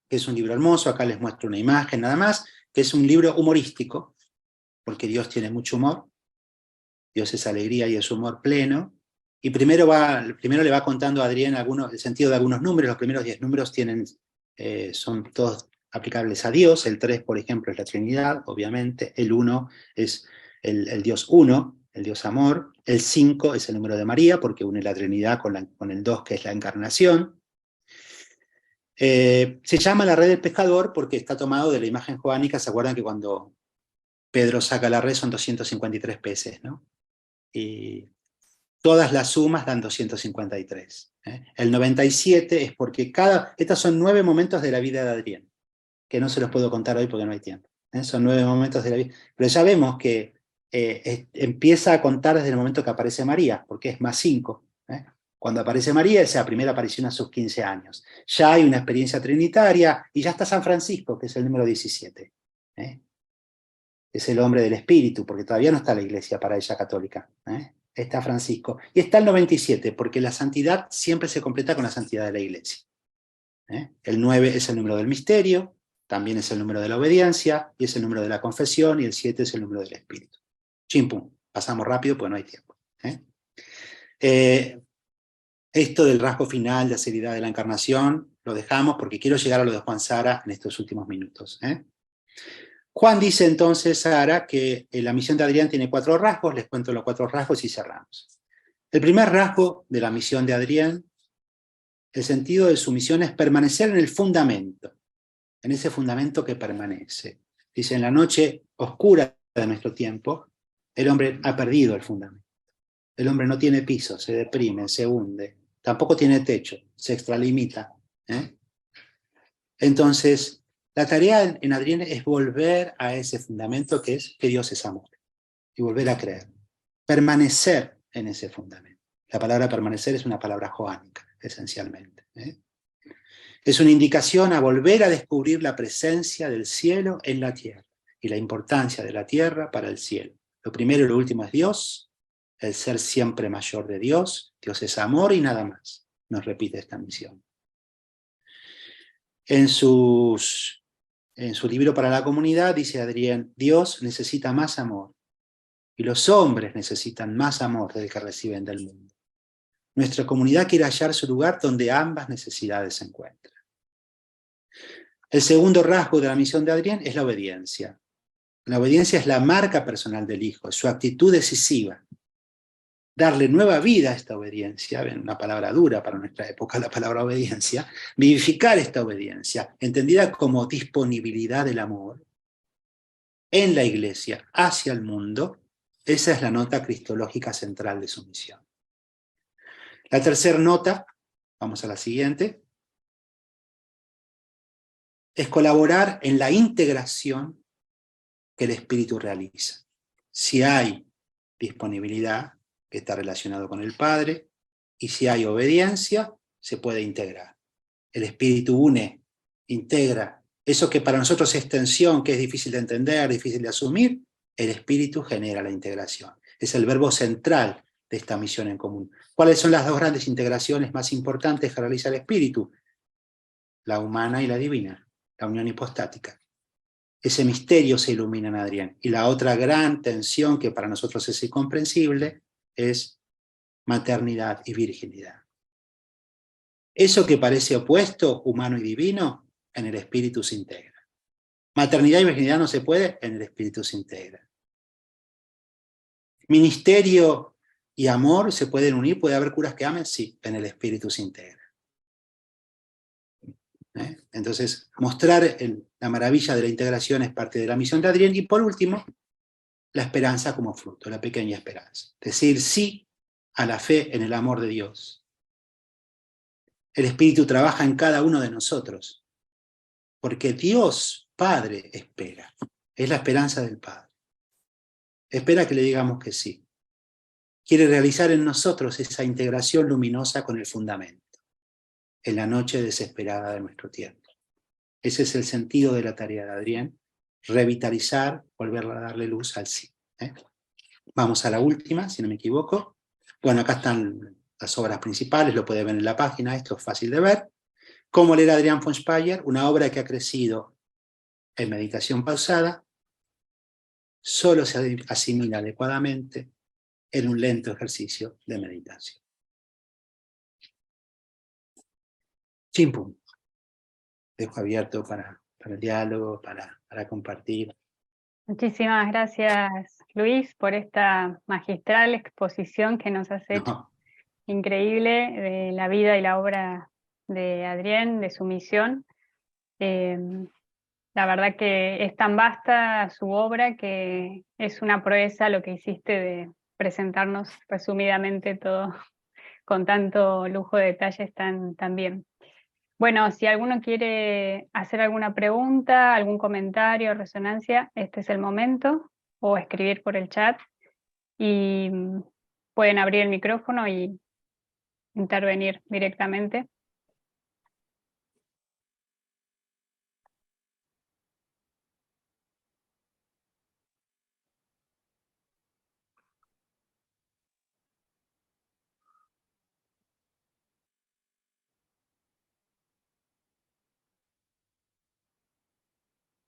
que es un libro hermoso, acá les muestro una imagen nada más, que es un libro humorístico, porque Dios tiene mucho humor, Dios es alegría y es humor pleno, y primero le va contando a Adrián el sentido de algunos números. Los primeros 10 números son todos aplicables a Dios. El 3, por ejemplo, es la Trinidad, obviamente. El 1 es el Dios uno, el Dios amor. El 5 es el número de María, porque une la Trinidad con el 2, que es la encarnación. Se llama La red del pescador porque está tomado de la imagen joánica. ¿Se acuerdan que cuando Pedro saca la red son 253 peces, ¿no? Y todas las sumas dan 253. El 97 es porque estos son 9 momentos de la vida de Adrián, que no se los puedo contar hoy porque no hay tiempo. Son 9 momentos de la vida. Pero ya vemos que empieza a contar desde el momento que aparece María, porque es más 5. Cuando aparece María, es la primera aparición a sus 15 años. Ya hay una experiencia trinitaria, y ya está San Francisco, que es el número 17. Es el hombre del espíritu, porque todavía no está la iglesia para ella católica. Está Francisco. Y está el 97, porque la santidad siempre se completa con la santidad de la iglesia. El 9 es el número del misterio, también es el número de la obediencia, y es el número de la confesión, y el 7 es el número del espíritu. Chimpum, pasamos rápido porque no hay tiempo. Esto del rasgo final, la seriedad de la encarnación, lo dejamos porque quiero llegar a lo de Juan Sara en estos últimos minutos. Juan dice entonces, Sara, que la misión de Adrián tiene 4 rasgos, les cuento los 4 rasgos y cerramos. El primer rasgo de la misión de Adrián, el sentido de su misión es permanecer en el fundamento, en ese fundamento que permanece. Dice, en la noche oscura de nuestro tiempo, el hombre ha perdido el fundamento. El hombre no tiene piso, se deprime, se hunde, tampoco tiene techo, se extralimita. Entonces, la tarea en Adrián es volver a ese fundamento que es que Dios es amor, y volver a creer, permanecer en ese fundamento. La palabra permanecer es una palabra joánica, esencialmente. Es una indicación a volver a descubrir la presencia del cielo en la tierra y la importancia de la tierra para el cielo. Lo primero y lo último es Dios, el ser siempre mayor de Dios. Dios es amor y nada más, nos repite esta misión. En su libro para la comunidad dice Adrián, Dios necesita más amor y los hombres necesitan más amor del que reciben del mundo. Nuestra comunidad quiere hallar su lugar donde ambas necesidades se encuentran. El segundo rasgo de la misión de Adrián es la obediencia. La obediencia es la marca personal del Hijo, es su actitud decisiva. Darle nueva vida a esta obediencia, una palabra dura para nuestra época, la palabra obediencia, vivificar esta obediencia, entendida como disponibilidad del amor en la Iglesia hacia el mundo, esa es la nota cristológica central de su misión. La tercera nota, vamos a la siguiente, es colaborar en la integración que el Espíritu realiza. Si hay disponibilidad, que está relacionado con el Padre, y si hay obediencia, se puede integrar. El Espíritu une, integra. Eso que para nosotros es tensión, que es difícil de entender, difícil de asumir, el Espíritu genera la integración. Es el verbo central de esta misión en común. ¿Cuáles son las 2 grandes integraciones más importantes que realiza el Espíritu? La humana y la divina, la unión hipostática. Ese misterio se ilumina en Adrián. Y la otra gran tensión que para nosotros es incomprensible es maternidad y virginidad. Eso que parece opuesto, humano y divino, en el Espíritu se integra. Maternidad y virginidad no se puede, en el Espíritu se integra. Ministerio y amor se pueden unir, puede haber curas que amen, sí, en el Espíritu se integra. Entonces, mostrar la maravilla de la integración es parte de la misión de Adrián. Y por último, la esperanza como fruto, la pequeña esperanza. Decir sí a la fe en el amor de Dios. El Espíritu trabaja en cada uno de nosotros, porque Dios Padre espera. Es la esperanza del Padre. Espera que le digamos que sí. Quiere realizar en nosotros esa integración luminosa con el fundamento, en la noche desesperada de nuestro tiempo. Ese es el sentido de la tarea de Adrián, revitalizar, volver a darle luz al sí. Vamos a la última, si no me equivoco. Bueno, acá están las obras principales, lo puede ver en la página, esto es fácil de ver. Cómo leer a Adrián von Speyer, una obra que ha crecido en meditación pausada, solo se asimila adecuadamente en un lento ejercicio de meditación. Chimpum. Dejo abierto para el diálogo, para compartir. Muchísimas gracias, Luis, por esta magistral exposición que nos has hecho. No. Increíble de la vida y la obra de Adrián, de su misión. La verdad que es tan vasta su obra que es una proeza lo que hiciste de presentarnos resumidamente todo con tanto lujo de detalles tan bien. Bueno, si alguno quiere hacer alguna pregunta, algún comentario, resonancia, este es el momento, o escribir por el chat y pueden abrir el micrófono y intervenir directamente.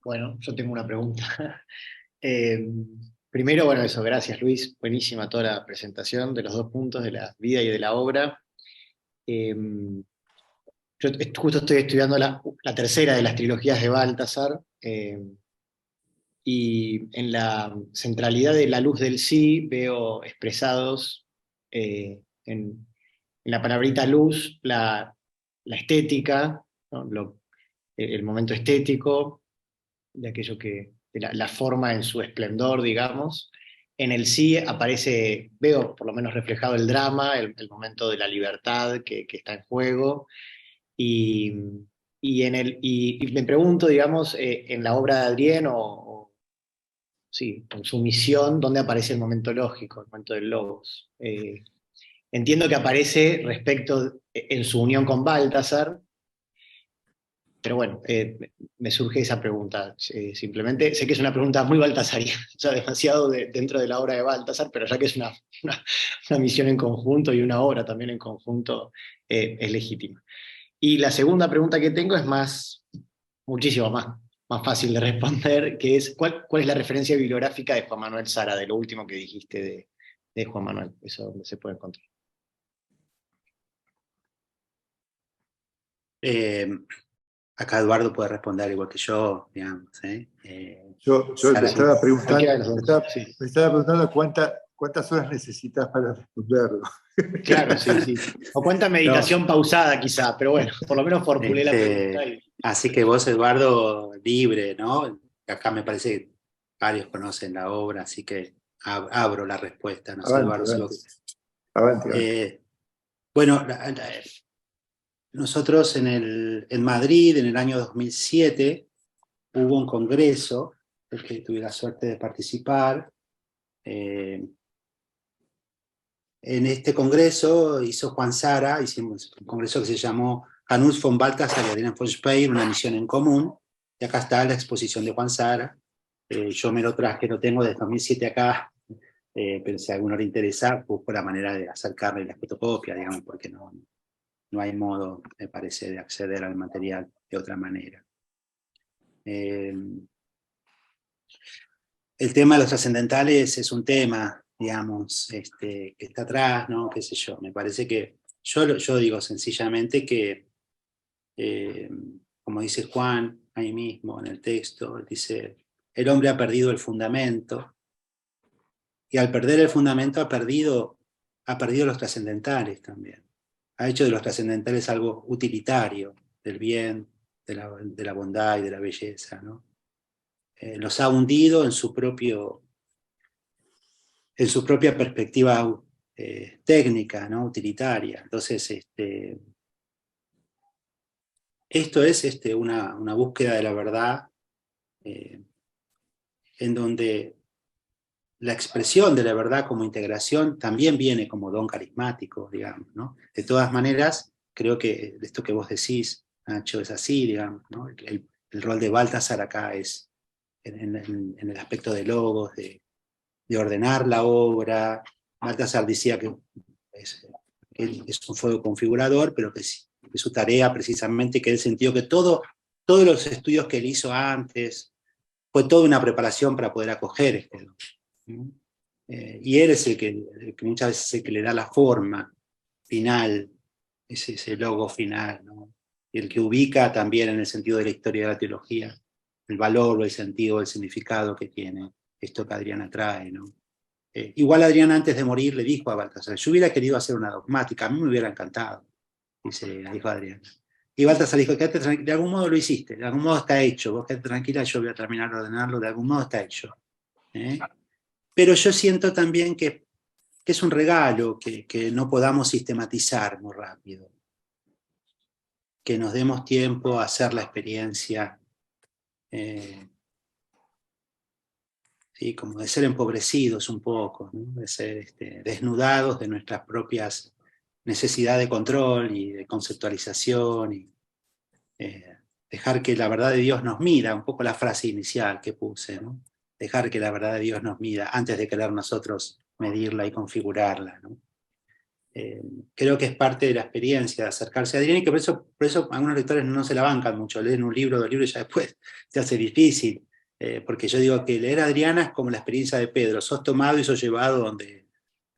Bueno, yo tengo una pregunta. Primero, bueno, eso, gracias Luis, buenísima toda la presentación de los dos puntos, de la vida y de la obra. Eh, yo justo estoy estudiando la tercera de las trilogías de Baltasar, y en la centralidad de la luz del sí veo expresados en la palabrita luz la estética, ¿no? El momento estético de aquello de la forma en su esplendor, digamos. En el sí aparece, veo por lo menos reflejado el drama, el momento de la libertad que está en juego, y, y me pregunto, digamos, en la obra de Adrien, sí, en su misión, ¿dónde aparece el momento lógico, el momento del logos? Entiendo que aparece en su unión con Baltasar, pero bueno, me surge esa pregunta. Simplemente, sé que es una pregunta muy baltasariana, o sea, demasiado dentro de la obra de Baltasar, pero ya que es una misión en conjunto y una obra también en conjunto, es legítima. Y la segunda pregunta que tengo es muchísimo más fácil de responder, que es, ¿cuál es la referencia bibliográfica de Juan Manuel Sara, de lo último que dijiste de Juan Manuel? Eso donde se puede encontrar. Acá Eduardo puede responder igual que yo, digamos. Yo Sara, te estaba Cualquiera de los preguntando, dos, sí. me estaba preguntando cuántas horas necesitas para responderlo. Claro, sí. O cuánta meditación pausada quizá, pero bueno, por lo menos formulé la pregunta. Así que vos, Eduardo, libre, ¿no? Acá me parece que varios conocen la obra, así que abro la respuesta, no sé, Avante, Eduardo. avante. Bueno, nosotros en Madrid, en el año 2007, hubo un congreso, del que tuve la suerte de participar. En este congreso hizo Juan Sara, hicimos un congreso que se llamó Canut von Balthasar y Adrian von Speyer, una misión en común, y acá está la exposición de Juan Sara. Yo me lo traje, lo tengo desde 2007 acá, pero si a alguno le interesa, busco la manera de acercarle la fotocopia, digamos, porque no hay modo, me parece, de acceder al material de otra manera. El tema de los trascendentales es un tema, digamos, que está atrás, ¿no? Qué sé yo, me parece que, yo digo sencillamente que, como dice Juan ahí mismo en el texto, dice, el hombre ha perdido el fundamento, y al perder el fundamento ha perdido los trascendentales también. Ha hecho de los trascendentales algo utilitario, del bien, de la bondad y de la belleza, ¿no? Los ha hundido en su propia perspectiva técnica, ¿no? Utilitaria. Entonces, esto es una búsqueda de la verdad en donde la expresión de la verdad como integración también viene como don carismático, digamos, ¿no? De todas maneras, creo que esto que vos decís, Nacho, es así, digamos, ¿no? El rol de Baltasar acá es en el aspecto de logos, de ordenar la obra. Baltasar decía que él es un fuego configurador, pero que su tarea precisamente, que él sintió que todos los estudios que él hizo antes fue toda una preparación para poder acoger este don, ¿no? Y él es el que muchas veces es el que le da la forma final, ese logo final, ¿no? Y el que ubica también en el sentido de la historia de la teología el valor, el sentido, el significado que tiene esto que Adriana trae, ¿no? Igual Adriana antes de morir le dijo a Baltasar, yo hubiera querido hacer una dogmática, a mí me hubiera encantado, dijo Adriana. Y Baltasar dijo, quédate tranquila, de algún modo lo hiciste, de algún modo está hecho, vos quédate tranquila, yo voy a terminar de ordenarlo, de algún modo está hecho. Pero yo siento también que es un regalo que no podamos sistematizar muy rápido, que nos demos tiempo a hacer la experiencia, ¿sí? Como de ser empobrecidos un poco, ¿no? De ser desnudados de nuestras propias necesidades de control y de conceptualización, y dejar que la verdad de Dios nos mida, un poco la frase inicial que puse, ¿no? Dejar que la verdad de Dios nos mida antes de querer nosotros medirla y configurarla, ¿no? creo que es parte de la experiencia de acercarse a Adriana, y que por eso algunos lectores no se la bancan mucho, leen un libro, 2 libros y ya después se hace difícil, porque yo digo que leer a Adriana es como la experiencia de Pedro, sos tomado y sos llevado donde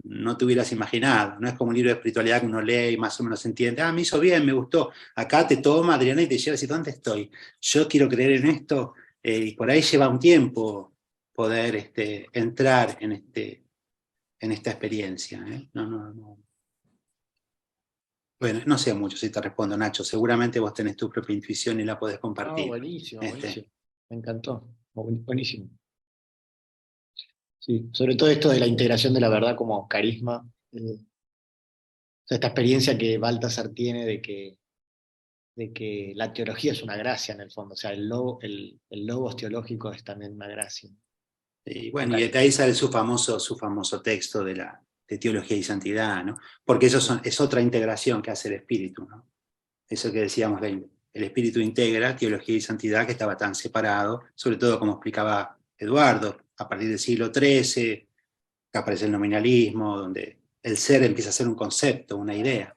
no te hubieras imaginado, no es como un libro de espiritualidad que uno lee y más o menos entiende, me hizo bien, me gustó, acá te toma Adriana y te lleva y dice, ¿dónde estoy? Yo quiero creer en esto, y por ahí lleva un tiempo poder entrar en esta experiencia. No. Bueno, no sé mucho si te respondo, Nacho. Seguramente vos tenés tu propia intuición y la podés compartir. Buenísimo, buenísimo. Me encantó. Buenísimo. Sí, sobre todo esto de la integración de la verdad como carisma. O sea, esta experiencia que Baltasar tiene de que la teología es una gracia en el fondo. O sea, el logos teológico es también una gracia. Y bueno, y ahí sale su famoso texto de teología y santidad, ¿no? Porque eso es otra integración que hace el espíritu, ¿no? Eso que decíamos, el espíritu integra teología y santidad, que estaba tan separado, sobre todo como explicaba Eduardo, a partir del siglo XIII, que aparece el nominalismo, donde el ser empieza a ser un concepto, una idea.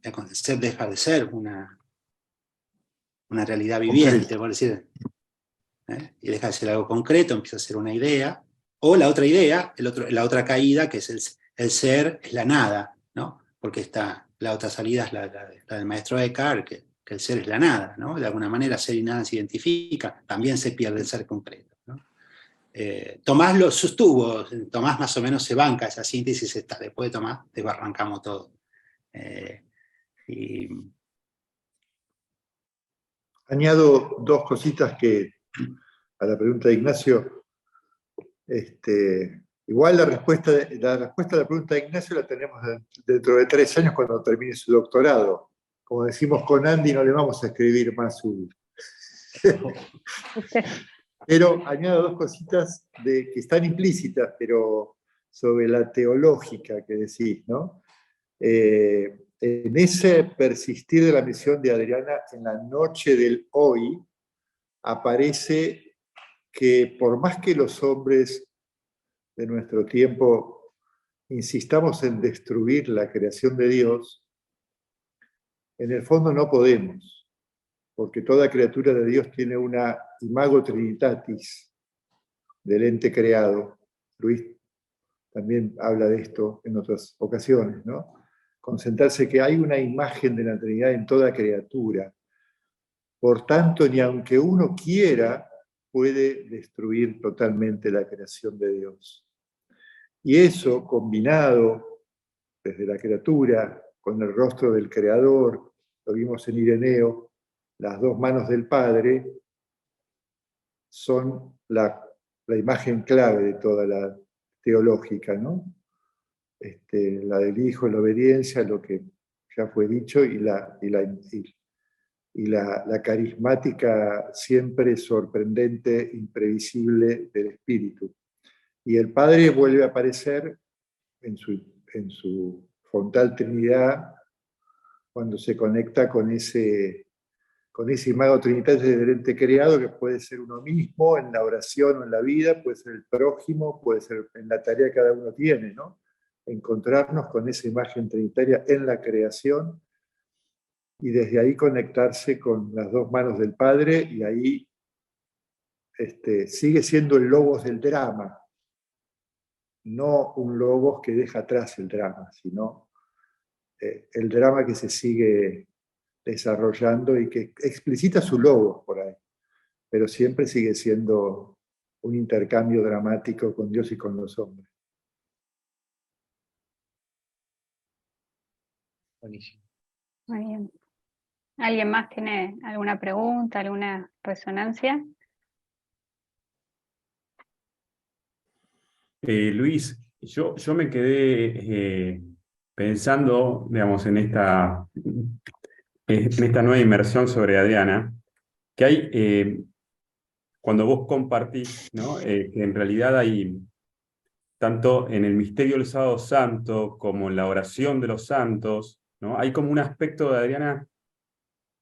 El ser deja de ser una realidad viviente, por decir, y deja de ser algo concreto, empieza a ser una idea, o la otra idea, la otra caída, que es el ser, es la nada, ¿no? Porque la otra salida es la del maestro Eckhart, que el ser es la nada, ¿no? De alguna manera ser y nada se identifica, también se pierde el ser concreto, ¿no? Tomás lo sostuvo, Tomás más o menos se banca esa síntesis, después de Tomás desbarrancamos todo. Añado 2 cositas a la pregunta de Ignacio. Igual la respuesta a la pregunta de Ignacio la tenemos dentro de 3 años cuando termine su doctorado. Como decimos con Andy, no le vamos a escribir más su... Pero añado 2 cositas que están implícitas, pero sobre la teológica que decís, ¿no? En ese persistir de la misión de Adriana en la noche del hoy, aparece que por más que los hombres de nuestro tiempo insistamos en destruir la creación de Dios, en el fondo no podemos, porque toda criatura de Dios tiene una imago trinitatis del ente creado. Luis también habla de esto en otras ocasiones, ¿no? Concentrarse que hay una imagen de la Trinidad en toda criatura. Por tanto, ni aunque uno quiera, puede destruir totalmente la creación de Dios. Y eso, combinado desde la criatura, con el rostro del Creador, lo vimos en Ireneo, las 2 manos del Padre, son la imagen clave de toda la teológica, ¿no? La del Hijo, la obediencia, lo que ya fue dicho, y la carismática siempre sorprendente, imprevisible del Espíritu. Y el Padre vuelve a aparecer en su frontal Trinidad cuando se conecta con ese imago trinitario del ente creado, que puede ser uno mismo en la oración o en la vida, puede ser el prójimo, puede ser en la tarea que cada uno tiene, ¿no? Encontrarnos con esa imagen trinitaria en la creación y desde ahí conectarse con las 2 manos del Padre, y ahí sigue siendo el logos del drama, no un logos que deja atrás el drama, sino el drama que se sigue desarrollando y que explicita su logos por ahí, pero siempre sigue siendo un intercambio dramático con Dios y con los hombres. Buenísimo. Muy bien. ¿Alguien más tiene alguna pregunta, alguna resonancia? Luis, yo me quedé pensando, digamos, en esta nueva inmersión sobre Adriana, que hay, cuando vos compartís, ¿no? Que en realidad hay, tanto en el misterio del Sábado Santo como en la oración de los santos, ¿no? Hay como un aspecto de Adriana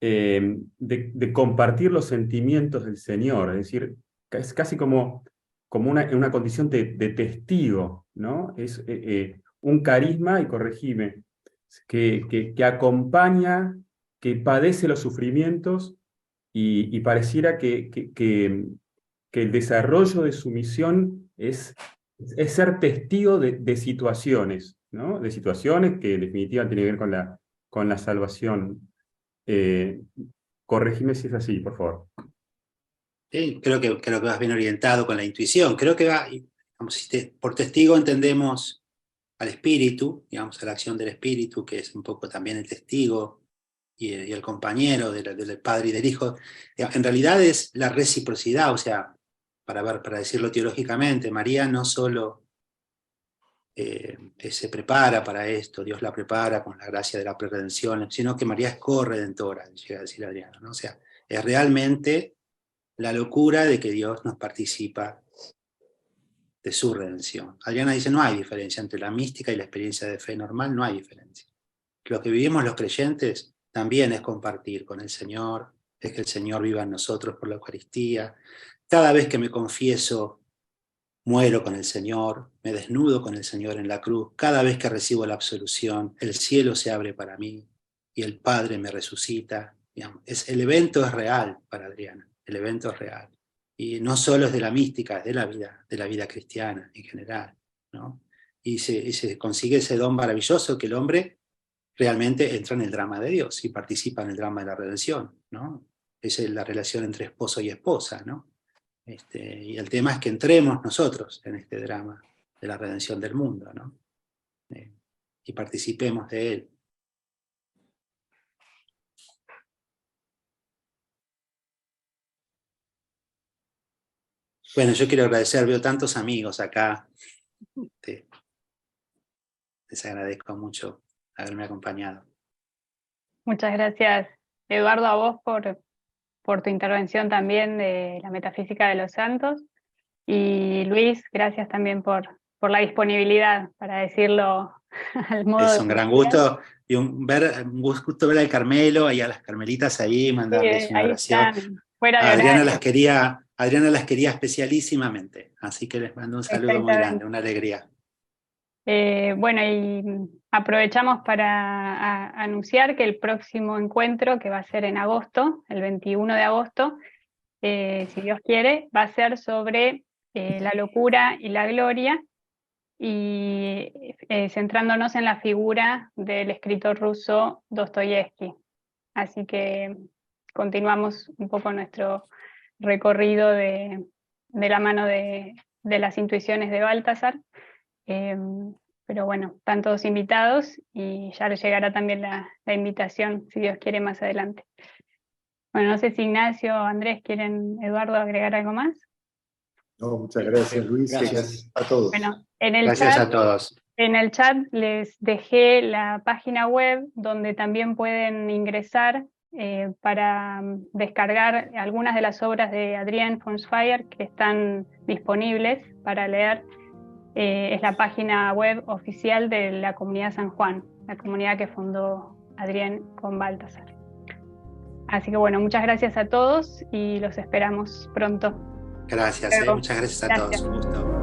de compartir los sentimientos del Señor, es decir, es casi como una condición de testigo, ¿no? un carisma, y corregime, que acompaña, que padece los sufrimientos, y pareciera que el desarrollo de su misión es ser testigo de situaciones, ¿no? De situaciones que en definitiva tienen que ver con la salvación. Corregime si es así, por favor. Sí, creo que vas bien orientado con la intuición. Creo que digamos, por testigo entendemos al espíritu, digamos, a la acción del espíritu, que es un poco también el testigo y el compañero del Padre y del Hijo. En realidad es la reciprocidad, o sea, para decirlo teológicamente, María no solo se prepara para esto, Dios la prepara con la gracia de la preredención, sino que María es corredentora, llega a decir Adriano, ¿no? O sea, es realmente la locura de que Dios nos participa de su redención. Adriana dice, no hay diferencia entre la mística y la experiencia de fe normal, no hay diferencia. Lo que vivimos los creyentes también es compartir con el Señor, es que el Señor viva en nosotros por la Eucaristía. Cada vez que me confieso, muero con el Señor, me desnudo con el Señor en la cruz. Cada vez que recibo la absolución, el cielo se abre para mí y el Padre me resucita. Digamos, el evento es real para Adriana, el evento es real. Y no solo es de la mística, es de la vida cristiana en general, ¿no? Y se consigue ese don maravilloso que el hombre realmente entra en el drama de Dios y participa en el drama de la redención, ¿no? Esa es la relación entre esposo y esposa, ¿no? Y el tema es que entremos nosotros en este drama de la redención del mundo, ¿no? Y participemos de él. Bueno, yo quiero agradecer, veo tantos amigos acá. Les agradezco mucho haberme acompañado. Muchas gracias, Eduardo, a vos por tu intervención también de la metafísica de los santos. Y Luis, gracias también por la disponibilidad, para decirlo al modo Es de un gran coloquial. gusto y un gusto ver al Carmelo y a las carmelitas ahí, mandarles una Ahí oración. están, fuera de Adriana horario. las quería especialísimamente, así que les mando un saludo muy grande, Exactamente. una alegría. Bueno, y aprovechamos para anunciar que el próximo encuentro, que va a ser en agosto, el 21 de agosto, si Dios quiere, va a ser sobre la locura y la gloria, y centrándonos en la figura del escritor ruso Dostoyevsky. Así que continuamos un poco nuestro recorrido de la mano de las intuiciones de Baltasar. Pero bueno, están todos invitados y ya les llegará también la invitación, si Dios quiere, más adelante. Bueno, no sé si Ignacio o Andrés quieren, Eduardo, agregar algo más. No, muchas gracias, Luis. Gracias. A todos. Bueno, en el Gracias chat, a todos. en el chat les dejé la página web donde también pueden ingresar para descargar algunas de las obras de Adrián von Speyer que están disponibles para leer. Es la página web oficial de la Comunidad San Juan, la comunidad que fundó Adrián con Baltasar. Así que bueno, muchas gracias a todos y los esperamos pronto. Gracias, muchas gracias a todos. Un gusto.